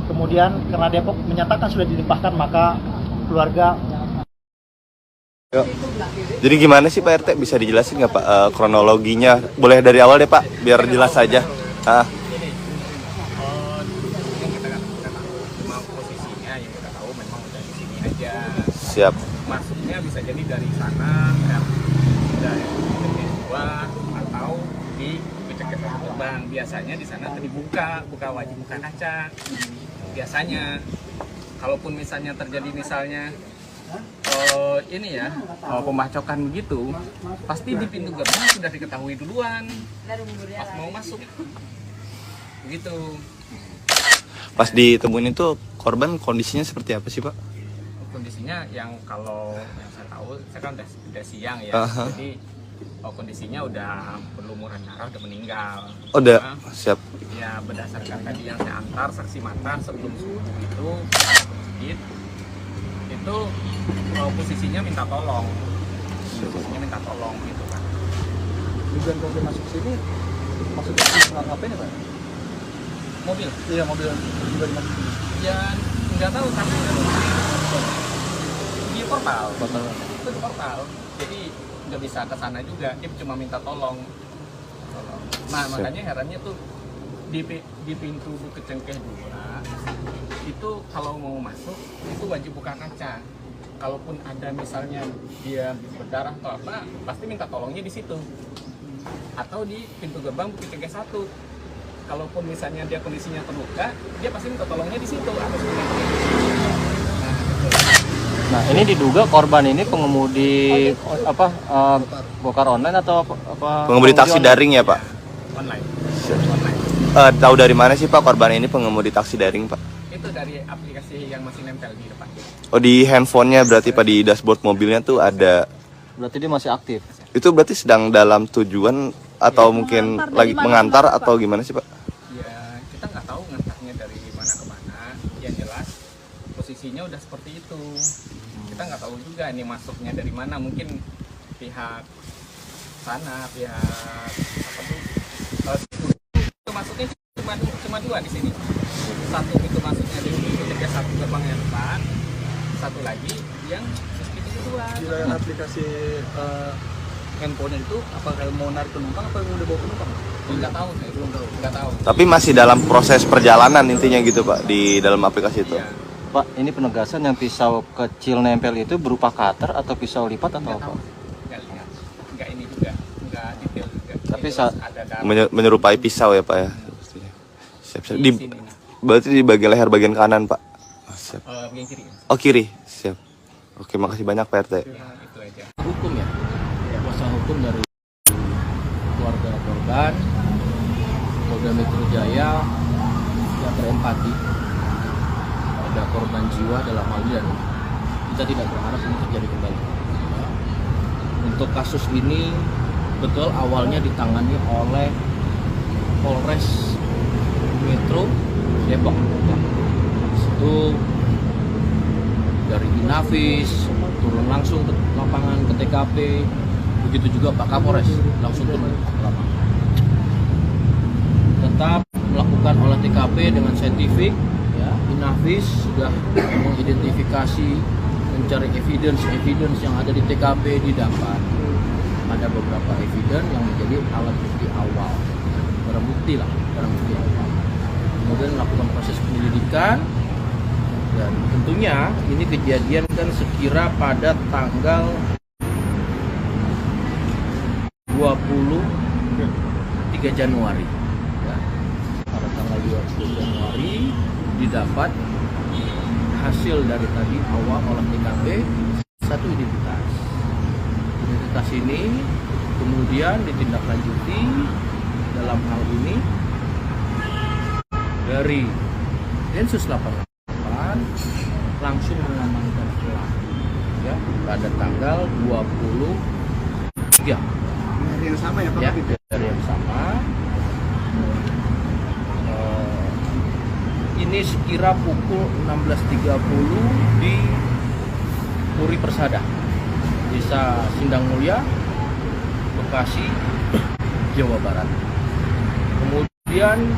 Kemudian karena Depok menyatakan sudah dilimpahkan, maka keluarga. Jadi gimana sih Pak RT, bisa dijelasin nggak Pak kronologinya? Boleh dari awal deh Pak, biar jelas saja. Yang kita tahu cuma posisinya, yang kita tahu memang udah di sini aja. Siap. Masuknya bisa jadi dari sana, dari kedua, atau di keceket korban. Biasanya di sana buka wajib buka kaca. Biasanya, kalaupun misalnya terjadi pembacokan begitu, pasti di pintu gerbang sudah diketahui duluan pas mau masuk, begitu. Pas ditemuin itu korban kondisinya seperti apa sih Pak? Kondisinya yang kalau yang saya tahu, saya kan udah siang ya, jadi kondisinya udah berlumuran darah, udah meninggal. Oh, udah, siap. Ya berdasarkan tadi yang saya antar saksi mata sebelum subuh itu posisinya minta tolong, gitu kan. Tujuan korban masuk sini maksudnya apa ini Pak? Mobil? Iya, mobil juga dimasuk. Ya nggak tahu, tapi di portal. Itu di portal, jadi nggak bisa ke sana juga, dia cuma minta tolong. Nah makanya herannya tuh di pintu Bukit Cengkeh 2 itu kalau mau masuk itu wajib buka kaca. Kalaupun ada misalnya dia berdarah atau apa, pasti minta tolongnya di situ. Atau di pintu gerbang Bukit Cengkeh 1. Kalaupun misalnya dia kondisinya terluka, dia pasti minta tolongnya di situ. Nah, ini diduga korban ini pengemudi bokar online atau apa? Pengemudi taksi daring ya Pak? Online. Tahu dari mana sih Pak korban ini pengemudi taksi daring Pak? Itu dari aplikasi yang masih nempel di depan. Oh, di handphonenya berarti Pak, di dashboard mobilnya tuh ada. Berarti dia masih aktif. Itu berarti sedang dalam tujuan atau mungkin lagi mengantar atau gimana sih Pak? Ya kita nggak tahu ngantarnya dari mana ke mana. Yang jelas posisinya udah seperti itu. Kita nggak tahu juga ini masuknya dari mana. Mungkin pihak sana, pihak apa tuh? Itu masuknya cuma 2 di sini. Satu itu masuknya di pintu Cengkeh 1 gerbang yang depan. Satu lagi yang pintu kedua. Di dalam aplikasi handphonenya itu apakah mau narik penumpang apa udah bawa penumpang? Nggak tahu, saya belum tahu. Nggak tahu. Tapi masih dalam proses perjalanan intinya gitu Pak, di dalam aplikasi itu. Iya. Pak, ini penegasan yang pisau kecil nempel itu berupa cutter atau pisau lipat atau Nggak apa? tahu. Nggak lihat. Nggak ini juga. Nggak detail juga. Tapi Terus saat- ada darah Menyerupai pisau ya Pak ya. Siap. di Di, sini. berarti di bagian leher bagian kanan Pak. Oh, siap. Bagian kiri. Oh, kiri. Siap. Oke, makasih banyak Pak RT. Itu aja. Hukum ya, kuasa hukum dari keluarga korban, Polda Metro Jaya yang berempati pada korban jiwa dalam hal ini, dan kita tidak berharap ini terjadi kembali. Untuk kasus ini betul awalnya ditangani oleh Polres Metro Depok. Itu dari Inavis turun langsung ke lapangan ke TKP, begitu juga Pak Kapolres langsung turun ke lapangan. Tetap melakukan olah TKP dengan saintifik, ya. Inavis sudah mengidentifikasi, mencari evidence yang ada di TKP, didapat ada beberapa evidence yang menjadi alat bukti awal, barang bukti awal. Kemudian melakukan proses penyelidikan, dan tentunya ini kejadian kan sekira pada tanggal 23 Januari. Ya. Pada tanggal 23 Januari didapat hasil dari tadi awal olah TKP satu identitas. Identitas ini kemudian ditindaklanjuti dalam hal ini dari Densus 88 langsung mengamankan pelaku, ya, pada tanggal 23. Hari yang sama ya Pak? Ya, dari yang sama. Ini sekira pukul 16.30 di Puri Persada, Desa Sindang Mulia, Bekasi, Jawa Barat. Kemudian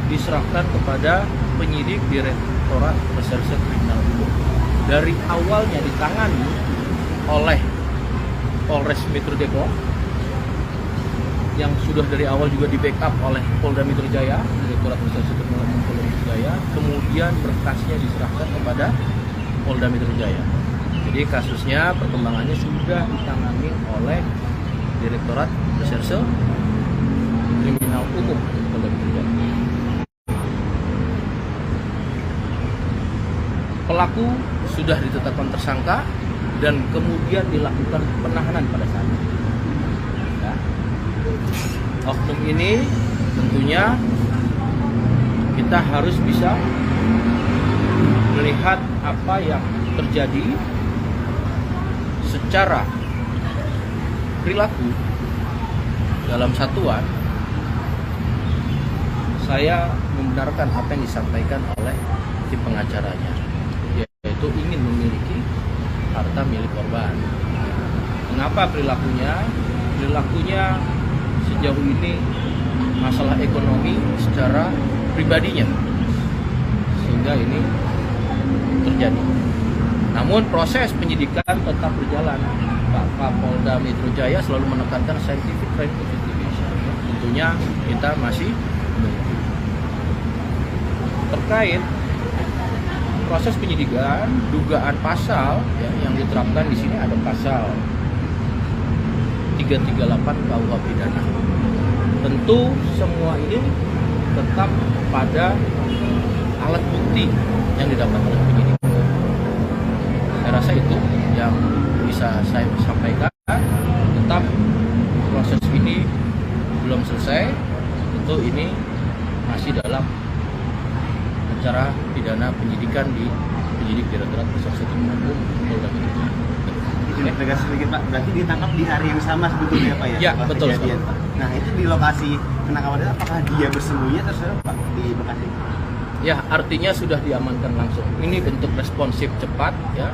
diserahkan kepada penyidik Direktorat Reserse Kriminal Umum. Dari awalnya ditangani oleh Polres Metro Depok, yang sudah dari awal juga di backup oleh Polda Metro Jaya, Direktorat Reserse Kriminal Umum Polda Metro Jaya, kemudian berkasnya diserahkan kepada Polda Metro Jaya. Jadi kasusnya perkembangannya sudah ditangani oleh Direktorat Reserse Kriminal Umum Polda Metro Jaya. Pelaku sudah ditetapkan tersangka dan kemudian dilakukan penahanan pada saat itu. Ya. Oknum ini tentunya kita harus bisa melihat apa yang terjadi secara perilaku dalam satuan. Saya membenarkan apa yang disampaikan oleh tim pengacaranya, yaitu ingin memiliki harta milik korban. Kenapa perilakunya? Perilakunya sejauh ini masalah ekonomi secara pribadinya, sehingga ini terjadi. Namun proses penyidikan tetap berjalan. Pak Kapolda Metro Jaya selalu menekankan scientific crime investigation. Tentunya kita masih menunggu. Terkait proses penyidikan, dugaan pasal ya, yang diterapkan di sini ada pasal 338 KUH pidana. Tentu semua ini tetap pada alat bukti yang didapat oleh penyidik. Saya rasa itu yang bisa saya sampaikan. Tetap proses ini belum selesai. Tentu ini masih dalam acara pidana penyidikan di penyidik Direktorat Reserse Kriminal Umum Polda Metro Jaya. Izin tegas sedikit Pak, berarti ditangkap di hari yang sama sebetulnya Pak ya? Ya, betul kejadian, Pak. Nah itu di lokasi penangkapan itu apakah dia bersembunyi atau saudara Pak di Bekasi? Ya, artinya sudah diamankan langsung. Ini bentuk responsif cepat ya,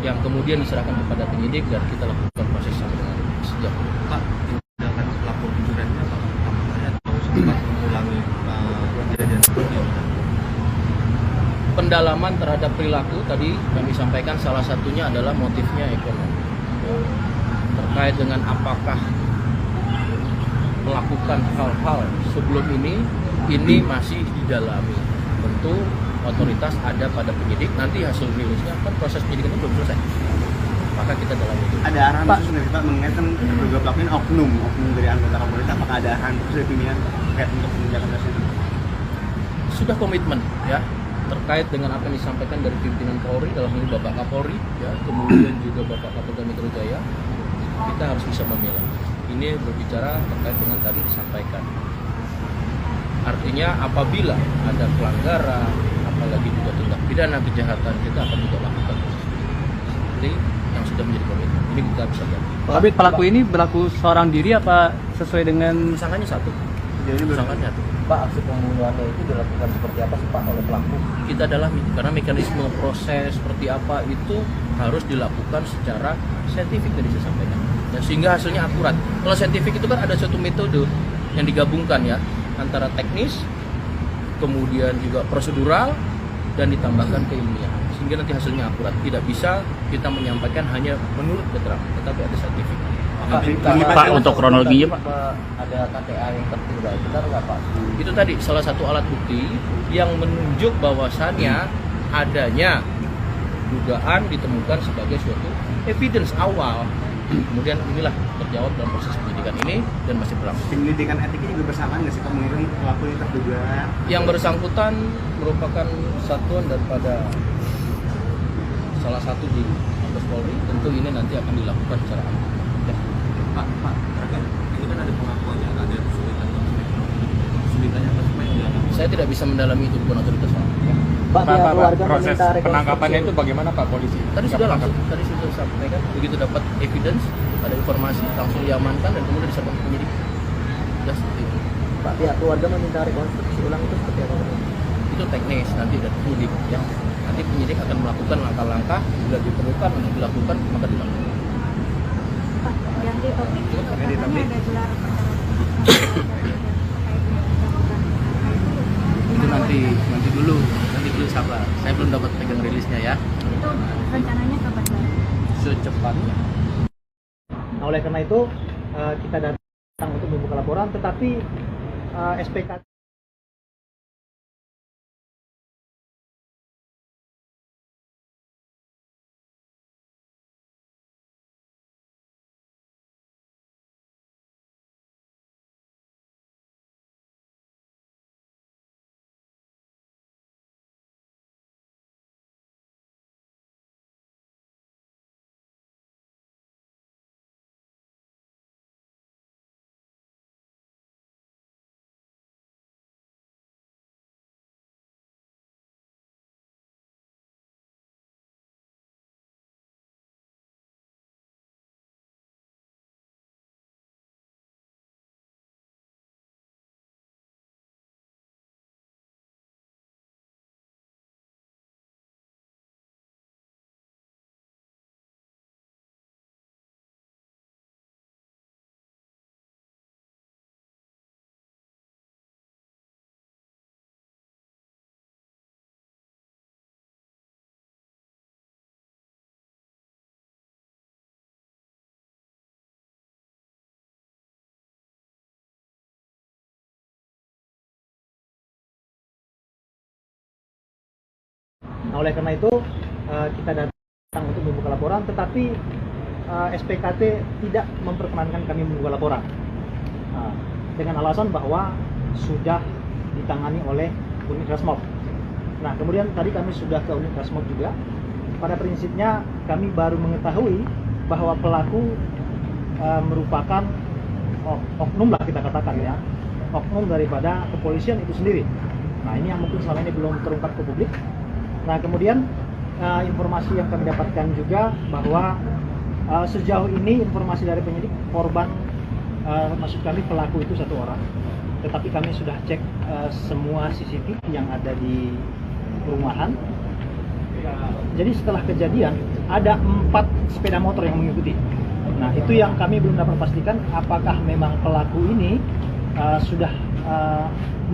yang kemudian diserahkan kepada penyidik dan kita lakukan proses sampai dengan sejak. Pak, tindakan pelaku pencuriannya apakah pertama kali atau sempat mengulangi kejadian seperti ini? Pendalaman terhadap perilaku tadi kami sampaikan salah satunya adalah motifnya ekonomi. Ya. Terkait dengan apakah melakukan hal-hal sebelum ini masih didalami. Tentu otoritas ada pada penyidik, nanti hasil rilisnya kan proses penyidikan itu belum selesai. Maka kita dalam itu. Ada arahan khusus dari Pak mengenai terduga pelaku ini oknum dari anggota Kapolri, apakah ada arahan khusus dari pimpinan terkait untuk penindakan kasus ini? Sudah komitmen ya terkait dengan apa yang disampaikan dari pimpinan Polri dalam ini Bapak Kapolri ya, kemudian juga Bapak Kapolda Metro Jaya, kita harus bisa memilah. Ini berbicara terkait dengan tadi disampaikan. Artinya apabila ada pelanggaran, apalagi juga tindak pidana kejahatan, kita akan juga lakukan seperti yang sudah menjadi komitmen. Ini kita bisa lihat. Tapi pelaku ini berlaku seorang diri apa sesuai dengan Tersangkanya satu. Jadi Tersangkanya satu. Pak, aksi pembunuhannya itu dilakukan seperti apa sih Pak oleh pelaku? Kita dalami karena mekanisme proses seperti apa itu harus dilakukan secara saintifik tadi saya sampaikan. Ya, sehingga hasilnya akurat. Kalau saintifik itu kan ada suatu metode yang digabungkan ya antara teknis, kemudian juga prosedural dan ditambahkan keilmiahan sehingga nanti hasilnya akurat. Tidak bisa kita menyampaikan hanya menurut keterangan, tetapi ada saintifik. Pak, untuk kronologinya Pak, ada KTA yang tertunda, benar nggak Pak? Itu tadi salah satu alat bukti yang menunjuk bahwasannya adanya dugaan ditemukan sebagai suatu evidence awal. Kemudian inilah terjawab dalam proses penyidikan ini dan masih berlangsung. Penyelidikan etiknya juga bersamaan nggak sih Pak mengenai pelaku yang terduga? Yang bersangkutan merupakan satuan daripada salah satu di Mabes Polri. Tentu ini nanti akan dilakukan secara aktif. Pak, terakhir itu kan ada pengakuannya, ada kesulitannya apa supaya dilakukan? Saya tidak bisa mendalami itu, bukan otoritas Pak. Pak, pihak keluarga proses meminta rekonstruksi. penangkapannya itu bagaimana Pak polisi? Tadi sudah langsung, tadi sudah sampaikan. Begitu dapat evidence, ada informasi, langsung diamankan dan kemudian diserahkan ke penyidik. Sudah seperti itu. Pak, pihak keluarga meminta rekonstruksi ulang itu seperti apa? Itu teknis nanti dari penyidik. Ya. Nanti penyidik akan melakukan langkah-langkah bila diperlukan untuk dilakukan maka dilakukan. Pak, ganti topik. Ganti Katanya topik. ada gelar Itu nanti dulu sabar. Saya belum dapat pegang rilisnya ya. itu rencananya kapan Pak? Secepatnya. Nah, oleh karena itu kita datang untuk membuka laporan, tetapi SPK Nah, oleh karena itu kita datang untuk membuka laporan, tetapi SPKT tidak memperkenankan kami membuka laporan dengan alasan bahwa sudah ditangani oleh unit Rasmob. Nah, kemudian tadi kami sudah ke unit Rasmob juga. Pada prinsipnya kami baru mengetahui bahwa pelaku merupakan oknum lah kita katakan ya, oknum daripada kepolisian itu sendiri. Nah, ini yang mungkin selama ini belum terungkap ke publik. Nah, kemudian informasi yang kami dapatkan juga bahwa sejauh ini informasi dari penyidik korban, maksud kami pelaku itu satu orang, tetapi kami sudah cek semua CCTV yang ada di perumahan. Jadi setelah kejadian ada 4 sepeda motor yang mengikuti. Nah, itu yang kami belum dapat pastikan apakah memang pelaku ini sudah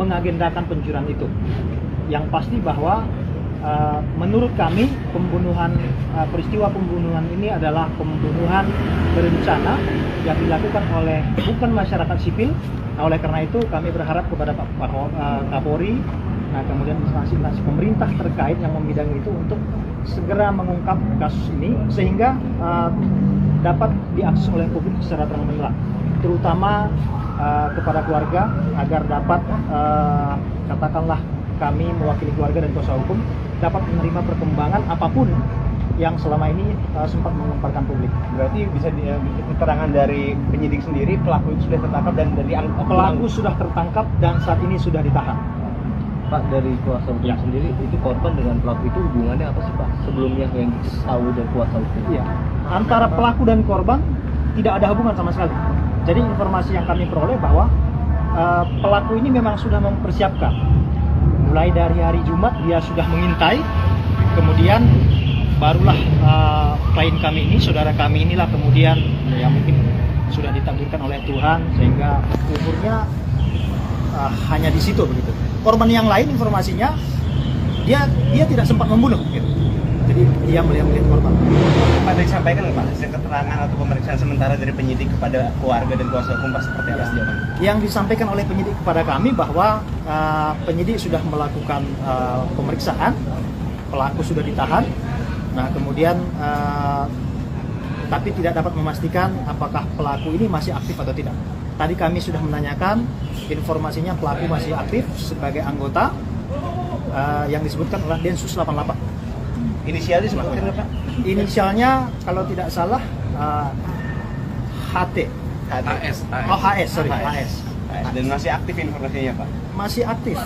mengagendakan pencurian itu. Yang pasti bahwa menurut kami peristiwa pembunuhan ini adalah pembunuhan berencana yang dilakukan oleh bukan masyarakat sipil. Nah, oleh karena itu kami berharap kepada Pak Kapolri, nah kemudian instansi pemerintah terkait yang membidangi itu untuk segera mengungkap kasus ini sehingga dapat diakses oleh publik secara terang-benderang, terutama kepada keluarga agar dapat katakanlah kami mewakili keluarga dan kuasa hukum dapat menerima perkembangan apapun yang selama ini sempat mengemparkan publik. Berarti bisa keterangan dari penyidik sendiri pelaku itu sudah tertangkap dan dari pelaku sudah tertangkap dan saat ini sudah ditahan. Pak, dari kuasa hukum sendiri itu korban dengan pelaku itu hubungannya apa sih Pak? Sebelumnya yang tahu dan kuasa hukum? Iya. Antara pelaku dan korban tidak ada hubungan sama sekali. Jadi informasi yang kami peroleh bahwa pelaku ini memang sudah mempersiapkan. Mulai dari hari Jumat dia sudah mengintai, kemudian barulah klien kami ini, saudara kami inilah kemudian yang mungkin sudah ditakdirkan oleh Tuhan sehingga umurnya hanya di situ begitu. Korban yang lain informasinya dia tidak sempat membunuh gitu. Jadi dia melihat korban. Pada disampaikan nggak Pak hasil keterangan atau pemeriksaan sementara dari penyidik kepada keluarga dan kuasa hukum Pak seperti apa sejauh ini? Yang disampaikan oleh penyidik kepada kami bahwa penyidik sudah melakukan pemeriksaan, pelaku sudah ditahan. Nah kemudian tapi tidak dapat memastikan apakah pelaku ini masih aktif atau tidak. Tadi kami sudah menanyakan, informasinya pelaku masih aktif sebagai anggota yang disebutkan oleh Densus 88. Inisialnya disebutkan nggak Pak? Inisialnya kalau tidak salah HT. HS. Oh HS, sorry HS. Dan masih aktif informasinya Pak? Masih aktif.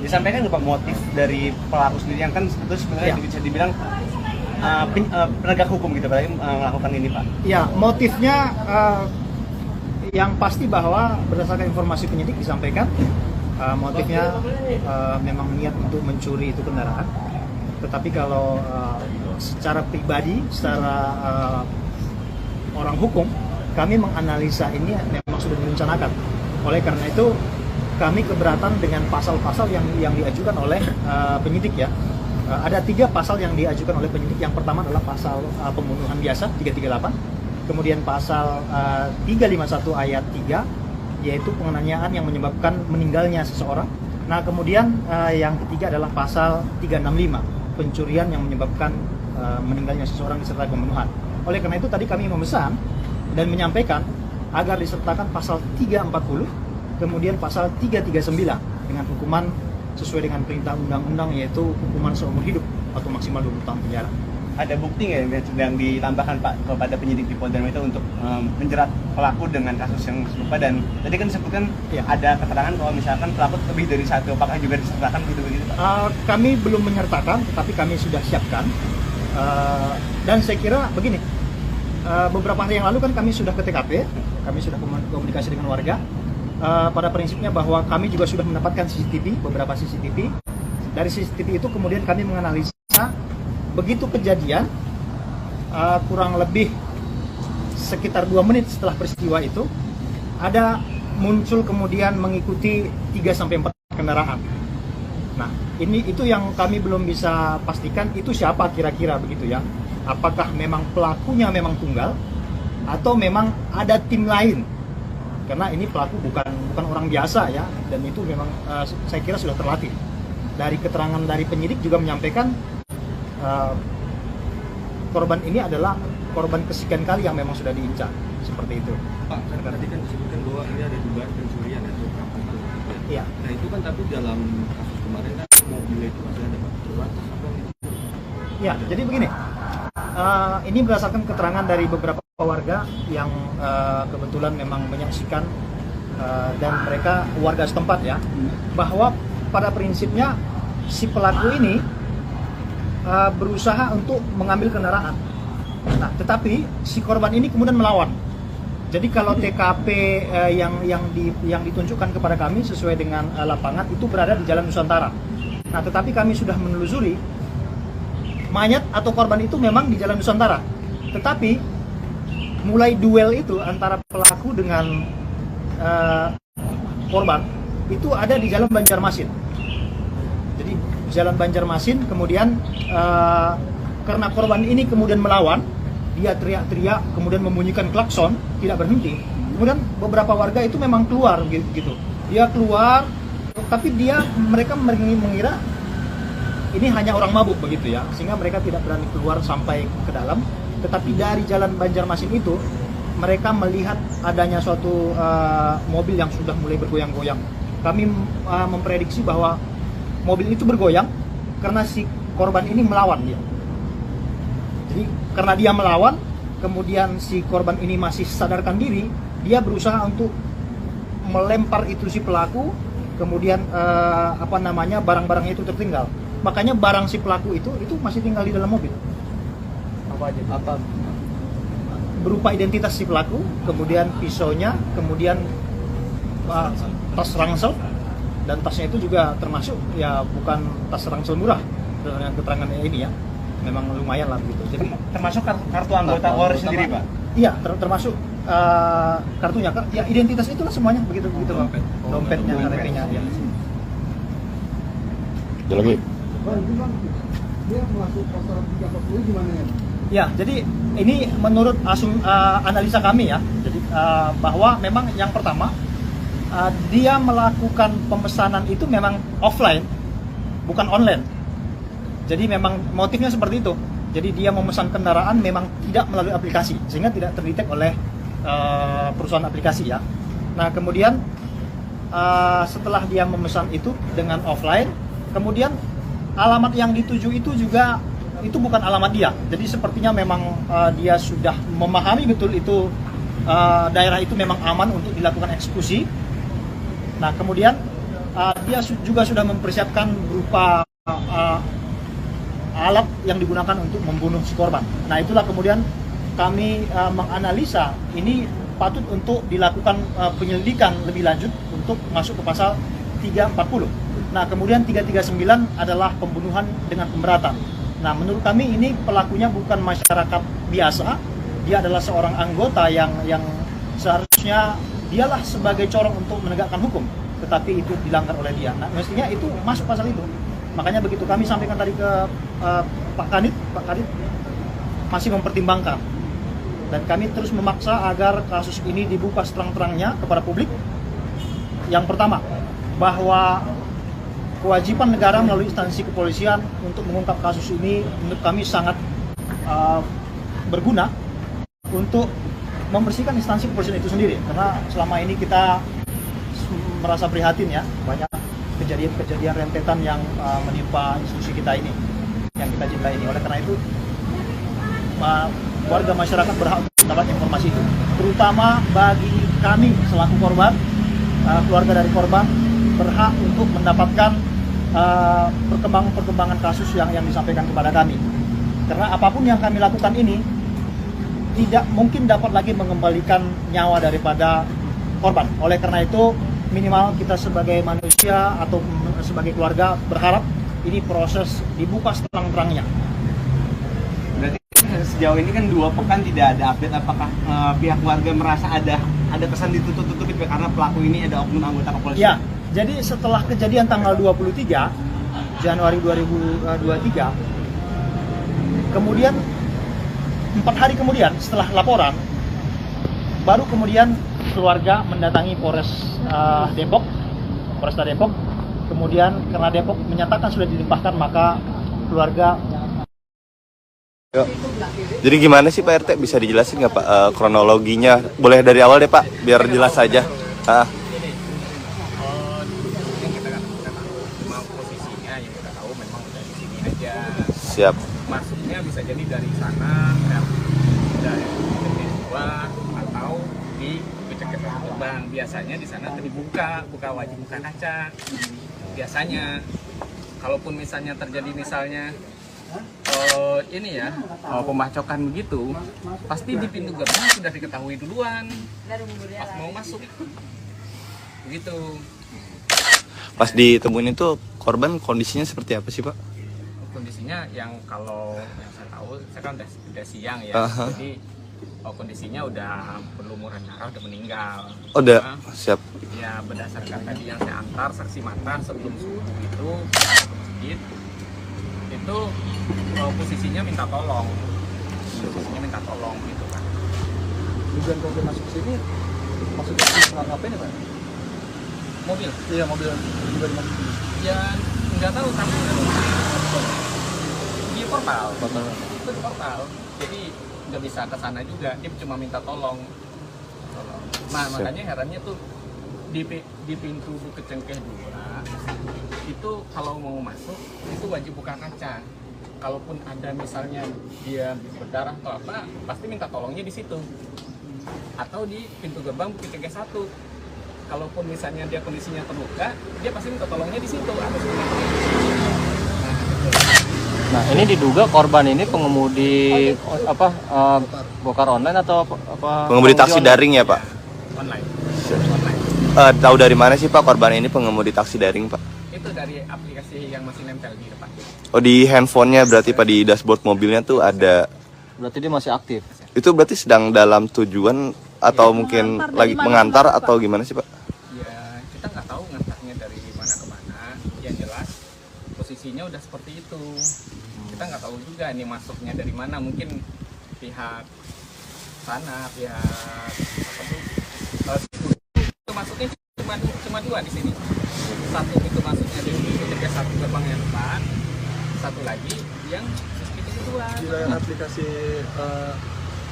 Disampaikan nggak Pak motif dari pelaku sendiri yang kan itu sebenarnya bisa dibilang penegak hukum gitu Pak melakukan ini Pak? Ya motifnya yang pasti bahwa berdasarkan informasi penyidik disampaikan motifnya memang niat untuk mencuri itu kendaraan. Tetapi kalau secara pribadi, secara orang hukum, kami menganalisa ini memang sudah direncanakan. Oleh karena itu, kami keberatan dengan pasal-pasal yang diajukan oleh penyidik ya. Ada 3 pasal yang diajukan oleh penyidik. Yang pertama adalah pasal pembunuhan biasa 338, kemudian pasal 351 ayat 3, yaitu penganiayaan yang menyebabkan meninggalnya seseorang. Nah kemudian yang ketiga adalah pasal 365. Pencurian yang menyebabkan meninggalnya seseorang disertai pembunuhan. Oleh karena itu tadi kami memesan dan menyampaikan agar disertakan pasal 340, kemudian pasal 339 dengan hukuman sesuai dengan perintah undang-undang yaitu hukuman seumur hidup atau maksimal 20 tahun penjara. Ada bukti nggak yang sedang ditambahkan Pak kepada penyidik di Polda Metro untuk menjerat pelaku dengan kasus yang serupa, dan tadi kan disebutkan ada keterangan kalau misalkan pelaku lebih dari satu, apakah juga disertakan begitu Pak? Kami belum menyertakan, tetapi kami sudah siapkan dan saya kira begini, beberapa hari yang lalu kan kami sudah ke TKP, kami sudah komunikasi dengan warga. Pada prinsipnya bahwa kami juga sudah mendapatkan CCTV, beberapa CCTV. Dari CCTV itu kemudian kami menganalisa begitu kejadian, kurang lebih sekitar 2 menit setelah peristiwa itu, ada muncul kemudian mengikuti 3-4 kendaraan. Nah, itu yang kami belum bisa pastikan itu siapa kira-kira begitu ya. Apakah memang pelakunya memang tunggal atau memang ada tim lain? Karena ini pelaku bukan orang biasa ya, dan itu memang saya kira sudah terlatih. Dari keterangan dari penyidik juga menyampaikan korban ini adalah korban kesekian kali yang memang sudah diincar seperti itu. Pak, tadi kan disebutkan bahwa ini ada dugaan pencurian atau perampasan. Iya. Nah itu kan tapi dalam kasus kemarin kan mobil itu masih ada Pak terbatas apa gitu? Ya, jadi begini. Ini berdasarkan keterangan dari beberapa warga yang kebetulan memang menyaksikan dan mereka warga setempat ya, bahwa pada prinsipnya si pelaku ini berusaha untuk mengambil kendaraan. Nah, tetapi si korban ini kemudian melawan. Jadi kalau TKP yang ditunjukkan kepada kami sesuai dengan lapangan itu berada di Jalan Nusantara. Nah, tetapi kami sudah menelusuri mayat atau korban itu memang di Jalan Nusantara. Tetapi mulai duel itu antara pelaku dengan korban itu ada di Jalan Banjarmasin. Jadi Jalan Banjarmasin kemudian karena korban ini kemudian melawan, dia teriak-teriak kemudian membunyikan klakson tidak berhenti. Kemudian beberapa warga itu memang keluar gitu. Dia keluar tapi mereka mengira ini hanya orang mabuk begitu ya, sehingga mereka tidak berani keluar sampai ke dalam. Tetapi dari Jalan Banjarmasin itu mereka melihat adanya suatu mobil yang sudah mulai bergoyang-goyang. Kami memprediksi bahwa mobil itu bergoyang karena si korban ini melawan dia. Jadi karena dia melawan, kemudian si korban ini masih sadarkan diri, dia berusaha untuk melempar itu si pelaku, kemudian barang-barangnya itu tertinggal. Makanya barang si pelaku itu masih tinggal di dalam mobil. Apa aja? Apa? Berupa identitas si pelaku, kemudian pisaunya, kemudian tas ransel, dan tasnya itu juga termasuk ya bukan tas ransel murah dengan keterangan ini ya, memang lumayan lah begitu. Jadi Termasuk kartu anggota Polri sendiri, Pak? iya, termasuk kartunya, ya identitas itulah semuanya begitu begitu Pak. Dompetnya, KTP-nya ya. Ada lagi? Ya, jadi ini menurut analisa kami ya, jadi bahwa memang yang pertama dia melakukan pemesanan itu memang offline, bukan online. Jadi memang motifnya seperti itu. Jadi dia memesan kendaraan memang tidak melalui aplikasi, sehingga tidak terdetek oleh perusahaan aplikasi ya. Nah kemudian setelah dia memesan itu dengan offline, kemudian alamat yang dituju itu juga itu bukan alamat dia. Jadi sepertinya memang dia sudah memahami betul itu daerah itu memang aman untuk dilakukan eksekusi. Nah kemudian dia juga sudah mempersiapkan berupa alat yang digunakan untuk membunuh si korban. Nah itulah kemudian kami menganalisa ini patut untuk dilakukan penyelidikan lebih lanjut untuk masuk ke pasal 340. Nah kemudian 339 adalah pembunuhan dengan pemberatan. Nah menurut kami ini pelakunya bukan masyarakat biasa, dia adalah seorang anggota yang seharusnya dialah sebagai corong untuk menegakkan hukum, tetapi itu dilanggar oleh dia. Nah mestinya itu masuk pasal itu. Makanya begitu kami sampaikan tadi ke Pak Kadit masih mempertimbangkan, dan kami terus memaksa agar kasus ini dibuka seterang-terangnya kepada publik. Yang pertama, bahwa kewajiban negara melalui instansi kepolisian untuk mengungkap kasus ini menurut kami sangat berguna untuk membersihkan instansi kepolisian itu sendiri, karena selama ini kita merasa prihatin ya, banyak kejadian-kejadian rentetan yang menimpa institusi kita ini, yang kita cintai ini. Oleh karena itu warga masyarakat berhak untuk mendapat informasi itu, terutama bagi kami selaku korban, keluarga dari korban berhak untuk mendapatkan perkembangan kasus yang disampaikan kepada kami. Karena apapun yang kami lakukan ini tidak mungkin dapat lagi mengembalikan nyawa daripada korban. Oleh karena itu minimal kita sebagai manusia atau sebagai keluarga berharap ini proses dibuka seterang-terangnya. Berarti sejauh ini kan 2 pekan tidak ada update, apakah pihak warga merasa ada kesan ditutup-tutupi karena pelaku ini ada oknum anggota kepolisian? Ya, jadi setelah kejadian tanggal 23 Januari 2023, kemudian 4 hari kemudian setelah laporan, baru kemudian keluarga mendatangi Polresta Depok. Kemudian karena Depok menyatakan sudah dilimpahkan, maka keluarga. Jadi gimana sih Pak RT, bisa dijelasin nggak Pak kronologinya? Boleh dari awal deh Pak, biar jelas aja. Yang kita tahu posisinya, yang kita tahu memang udah di sini aja. Siap. Masuknya bisa jadi dari sana, dari luar, atau di keceket terbang. Biasanya di sana buka wajib buka kaca. Biasanya, kalaupun misalnya terjadi pembacokan begitu, pasti di pintu gerbang sudah diketahui duluan pas mau masuk begitu. Pas ditemuin itu korban kondisinya seperti apa sih Pak? Kondisinya yang kalau yang saya tahu, saya kan udah siang ya, jadi kondisinya udah berlumuran darah, udah meninggal. Udah, siap. Ya berdasarkan tadi yang saya antar saksi mata sebelum subuh itu masjid itu posisinya minta tolong gitu kan. Tujuan korban masuk ke sini maksudnya ngapain ya Pak? Mobil? Iya, mobil juga dimasukin. Ya nggak tahu, tapi di portal. Itu di portal. Jadi nggak bisa ke sana juga, dia cuma minta tolong. Nah makanya herannya tuh di pintu Bukit Cengkeh 2 itu kalau mau masuk itu wajib buka kaca. Kalaupun ada misalnya dia berdarah atau apa, pasti minta tolongnya di situ. Atau di pintu gerbang Bukit Cengkeh 1. Kalaupun misalnya dia kondisinya terluka, dia pasti minta tolongnya di situ. Nah, ini diduga korban ini pengemudi bokar online atau apa? Pengemudi taksi daring ya Pak? Online. tahu dari mana sih Pak korban ini pengemudi taksi daring Pak? Itu dari aplikasi yang masih nempel di depan. Oh di handphonenya berarti Pak, di dashboard mobilnya tuh ada. Berarti dia masih aktif. Itu berarti sedang dalam tujuan atau mungkin lagi mengantar atau gimana sih Pak? Ya kita nggak tahu ngantarnya dari mana ke mana. Yang jelas posisinya udah seperti itu. Kita nggak tahu juga nih masuknya dari mana. Mungkin pihak sana, pihak apa tuh, itu masuknya cuma dua di sini. Satu itu masuknya di pintu satu gerbang yang depan, satu lagi yang pintu kedua. Di layar aplikasi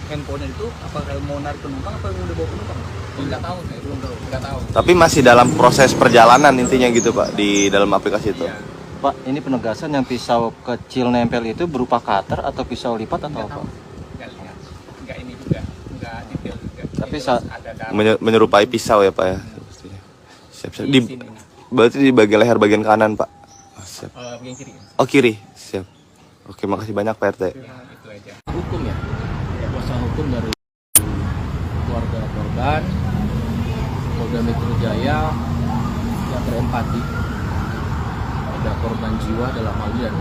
handphonenya itu apakah mau narik penumpang apa yang udah bawa penumpang? Nggak tahu, saya belum tahu. Nggak tahu. Tapi masih dalam proses perjalanan intinya gitu Pak di dalam aplikasi itu. Iya. Pak, ini penegasan yang pisau kecil nempel itu berupa cutter atau pisau lipat atau Nggak apa? tahu. Nggak lihat. Nggak ini juga. Nggak detail juga. Tapi Yang jelas sa- ada dalam Menyerupai pisau ya Pak ya. Siap. di Di, sini. berarti di bagian leher bagian kanan Pak. Oh, siap. Bagian kiri. Oh kiri, siap. Oke, makasih banyak Pak RT. Itu aja. Hukum ya, kuasa hukum dari keluarga korban, Polda Metro Jaya yang berempati pada korban jiwa dalam hal ini, dan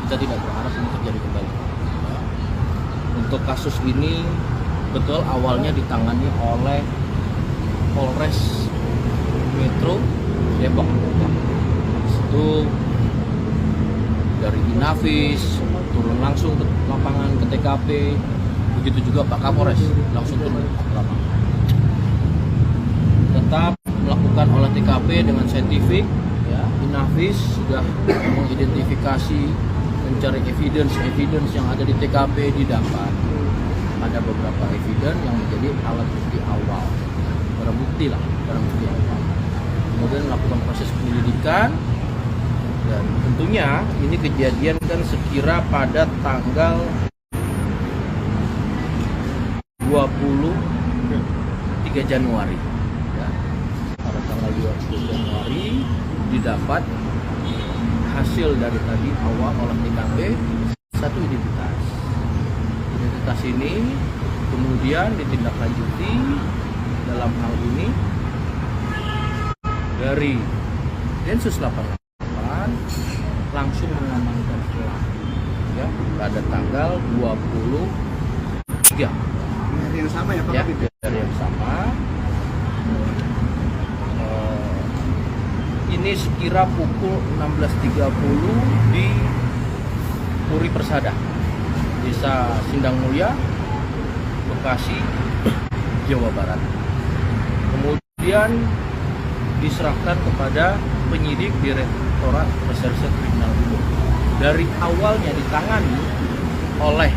kita tidak berharap ini terjadi kembali. Untuk kasus ini betul awalnya ditangani oleh Polres Metro Depok. Itu dari Inavis turun langsung ke lapangan ke TKP, begitu juga Pak Kapolres langsung turun ke lapangan. Tetap melakukan olah TKP dengan saintifik, ya. Inavis sudah mengidentifikasi, mencari evidence yang ada di TKP, didapat. Ada beberapa evidence yang menjadi alat bukti awal, barang bukti awal. Kemudian melakukan proses penyelidikan. Dan tentunya ini kejadian kan sekira pada tanggal 23 Januari. Ya. Pada tanggal 23 Januari didapat hasil dari tadi awal olah TKP satu identitas. Identitas ini kemudian ditindaklanjuti dalam hal ini dari Densus 88 langsung mengamankan pelaku ya pada tanggal 23 Hari yang sama ya Pak? ya, dari yang sama. Ini sekira pukul 16.30 di Puri Persada, Desa Sindang Mulia, Bekasi, Jawa Barat. Kemudian diserahkan kepada penyidik Direktorat Reserse Kriminal Umum. Dari awalnya ditangani oleh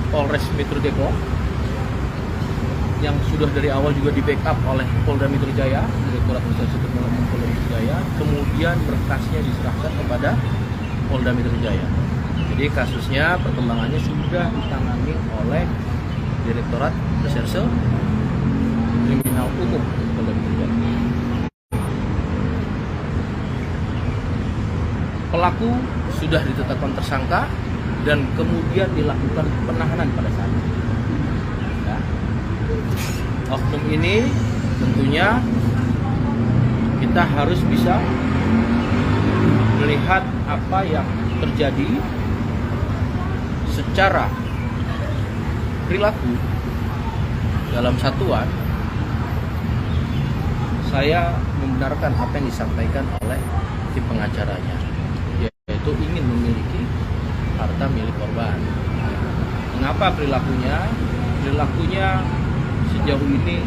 Polres Metro Depok, yang sudah dari awal juga di backup oleh Polda Metro Jaya, Direktorat Reserse Kriminal Umum Polda Metro Jaya, kemudian berkasnya diserahkan kepada Polda Metro Jaya. Jadi kasusnya perkembangannya sudah ditangani oleh Direktorat Reserse Kriminal Umum Polda Metro Jaya. Pelaku sudah ditetapkan tersangka dan kemudian dilakukan penahanan pada saat itu. Ya. Oknum ini tentunya kita harus bisa melihat apa yang terjadi secara perilaku dalam satuan. Saya membenarkan apa yang disampaikan oleh tim pengacaranya, yaitu ingin memiliki harta milik korban. Mengapa perilakunya? Perilakunya sejauh ini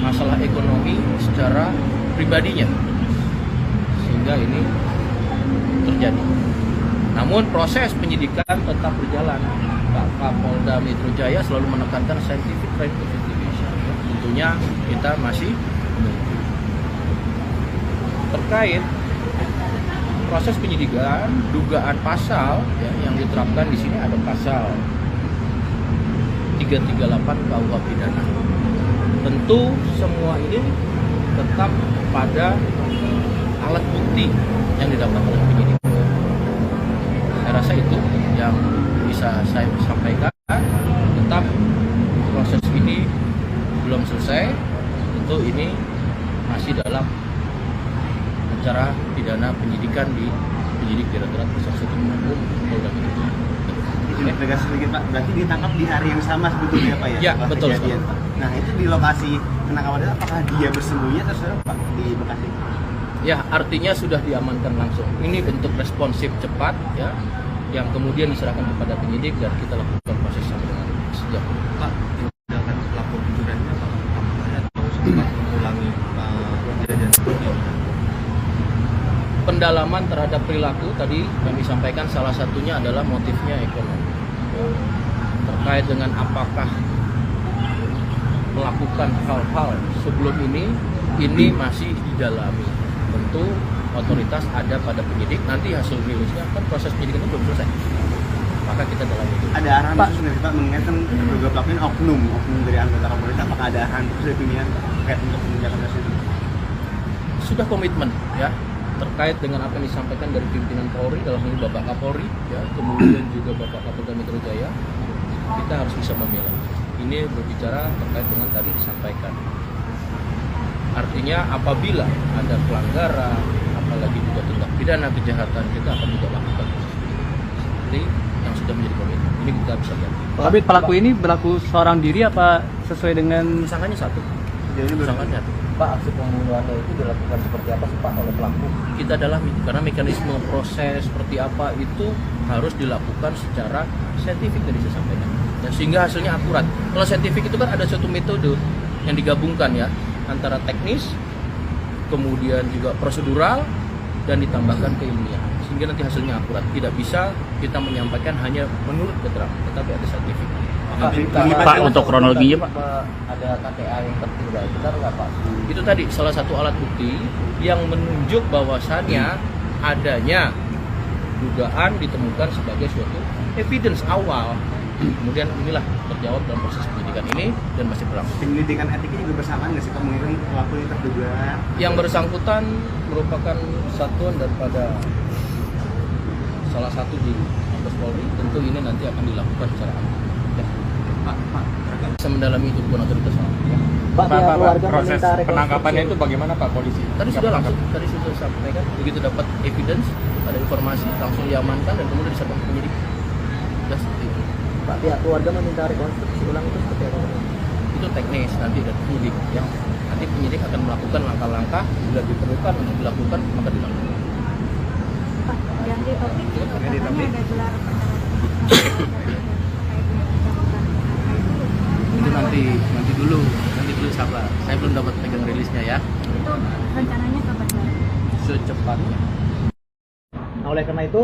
masalah ekonomi secara pribadinya, sehingga ini terjadi. Namun proses penyidikan tetap berjalan. Pak Kapolda Metro Jaya selalu menekankan scientific crime investigation. Tentunya kita masih menunggu. Terkait proses penyidikan, dugaan pasal ya, yang diterapkan di sini ada pasal 338 KUH pidana. Tentu semua ini tetap pada alat bukti yang didapat oleh penyidik. Saya rasa itu yang bisa saya sampaikan. Tetap proses ini belum selesai. Tentu ini penyidikan di penyidik Direktorat Reserse Kriminal Umum Polda Metro Jaya. Ini tegas sedikit Pak, berarti ditangkap di hari yang sama sebetulnya Pak ya? Ya, setelah betul, kejadian, Pak. Nah itu di lokasi penangkapan itu apakah dia bersembunyi atau saudara Pak di Bekasi? Ya, artinya sudah diamankan langsung. Ini bentuk responsif cepat ya, yang kemudian diserahkan kepada penyidik dan kita lakukan proses sampai dengan sejak Pak, tindakan pelaku pencuriannya apakah atau sempat mengulangi kejadian seperti ini? pendalaman terhadap perilaku tadi kami sampaikan salah satunya adalah motifnya ekonomi. Terkait dengan apakah melakukan hal-hal sebelum ini masih didalami. Tentu otoritas ada pada penyidik, nanti hasil rilisnya kan proses penyidikan itu belum selesai. Maka kita dalami itu. Ada arahan khusus dari Pak mengingat kan juga pelaku ini oknum dari anggota Kapolri, apakah ada arahan khusus dari pimpinan terkait untuk penindakan kasus itu? Sudah komitmen ya terkait dengan apa yang disampaikan dari pimpinan Polri dalam hal ini Bapak Kapolri ya, kemudian juga Bapak Kapolda Metro Jaya, kita harus bisa memilah. Ini berbicara terkait dengan tadi disampaikan. Artinya apabila ada pelanggaran, apalagi juga tindak pidana kejahatan, kita akan juga lakukan. Jadi yang sudah menjadi komitmen, ini kita bisa lihat. Tapi pelaku ini berlaku seorang diri apa sesuai dengan Tersangkanya satu. Jadi ini Tersangkanya satu. Pak, aksi pembunuhannya itu dilakukan seperti apa sih Pak oleh pelaku? Kita dalami karena mekanisme proses seperti apa itu harus dilakukan secara saintifik tadi saya sampaikan. Dan sehingga hasilnya akurat. Kalau saintifik itu kan ada suatu metode yang digabungkan ya antara teknis, kemudian juga prosedural dan ditambahkan keilmuan. Sehingga nanti hasilnya akurat. Tidak bisa kita menyampaikan hanya menurut keterangan, tetapi ada saintifik. Pak untuk kronologinya Pak? Ada KTA yang tertinggal, benar nggak Pak? Itu tadi salah satu alat bukti yang menunjuk bahwasannya adanya dugaan ditemukan sebagai suatu evidence awal. Kemudian inilah terjawab dalam proses penyidikan ini dan masih berlangsung. penyelidikan etiknya juga bersamaan nggak sih Pak mengingat pelaku yang terduga? Yang bersangkutan merupakan satuan daripada salah satu di Mabes Polri. Tentu ini nanti akan dilakukan secara aman. Ya. Pak, Bisa mendalami itu bukan otoritas lain. Ya. Pak, pihak keluarga proses meminta rekonstruksi. penangkapannya itu bagaimana Pak polisi? Tadi sudah langsung, tadi sudah sampaikan. Begitu dapat evidence, ada informasi, langsung diamankan dan kemudian diserahkan ke penyidik. Sudah seperti itu. Pak, pihak keluarga meminta rekonstruksi ulang itu seperti apa? Itu teknis nanti dari penyidik. Ya. Nanti penyidik akan melakukan langkah-langkah bila diperlukan untuk dilakukan maka dilakukan. Pak, ganti topik. Ganti Katanya topik. ada gelar perkara. Itu nanti dulu sabar. Saya belum dapat pegang rilisnya ya. Itu rencananya kapan Pak? Secepatnya. Nah, oleh karena itu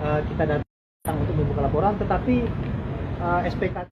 kita datang untuk membuka laporan, tetapi SPK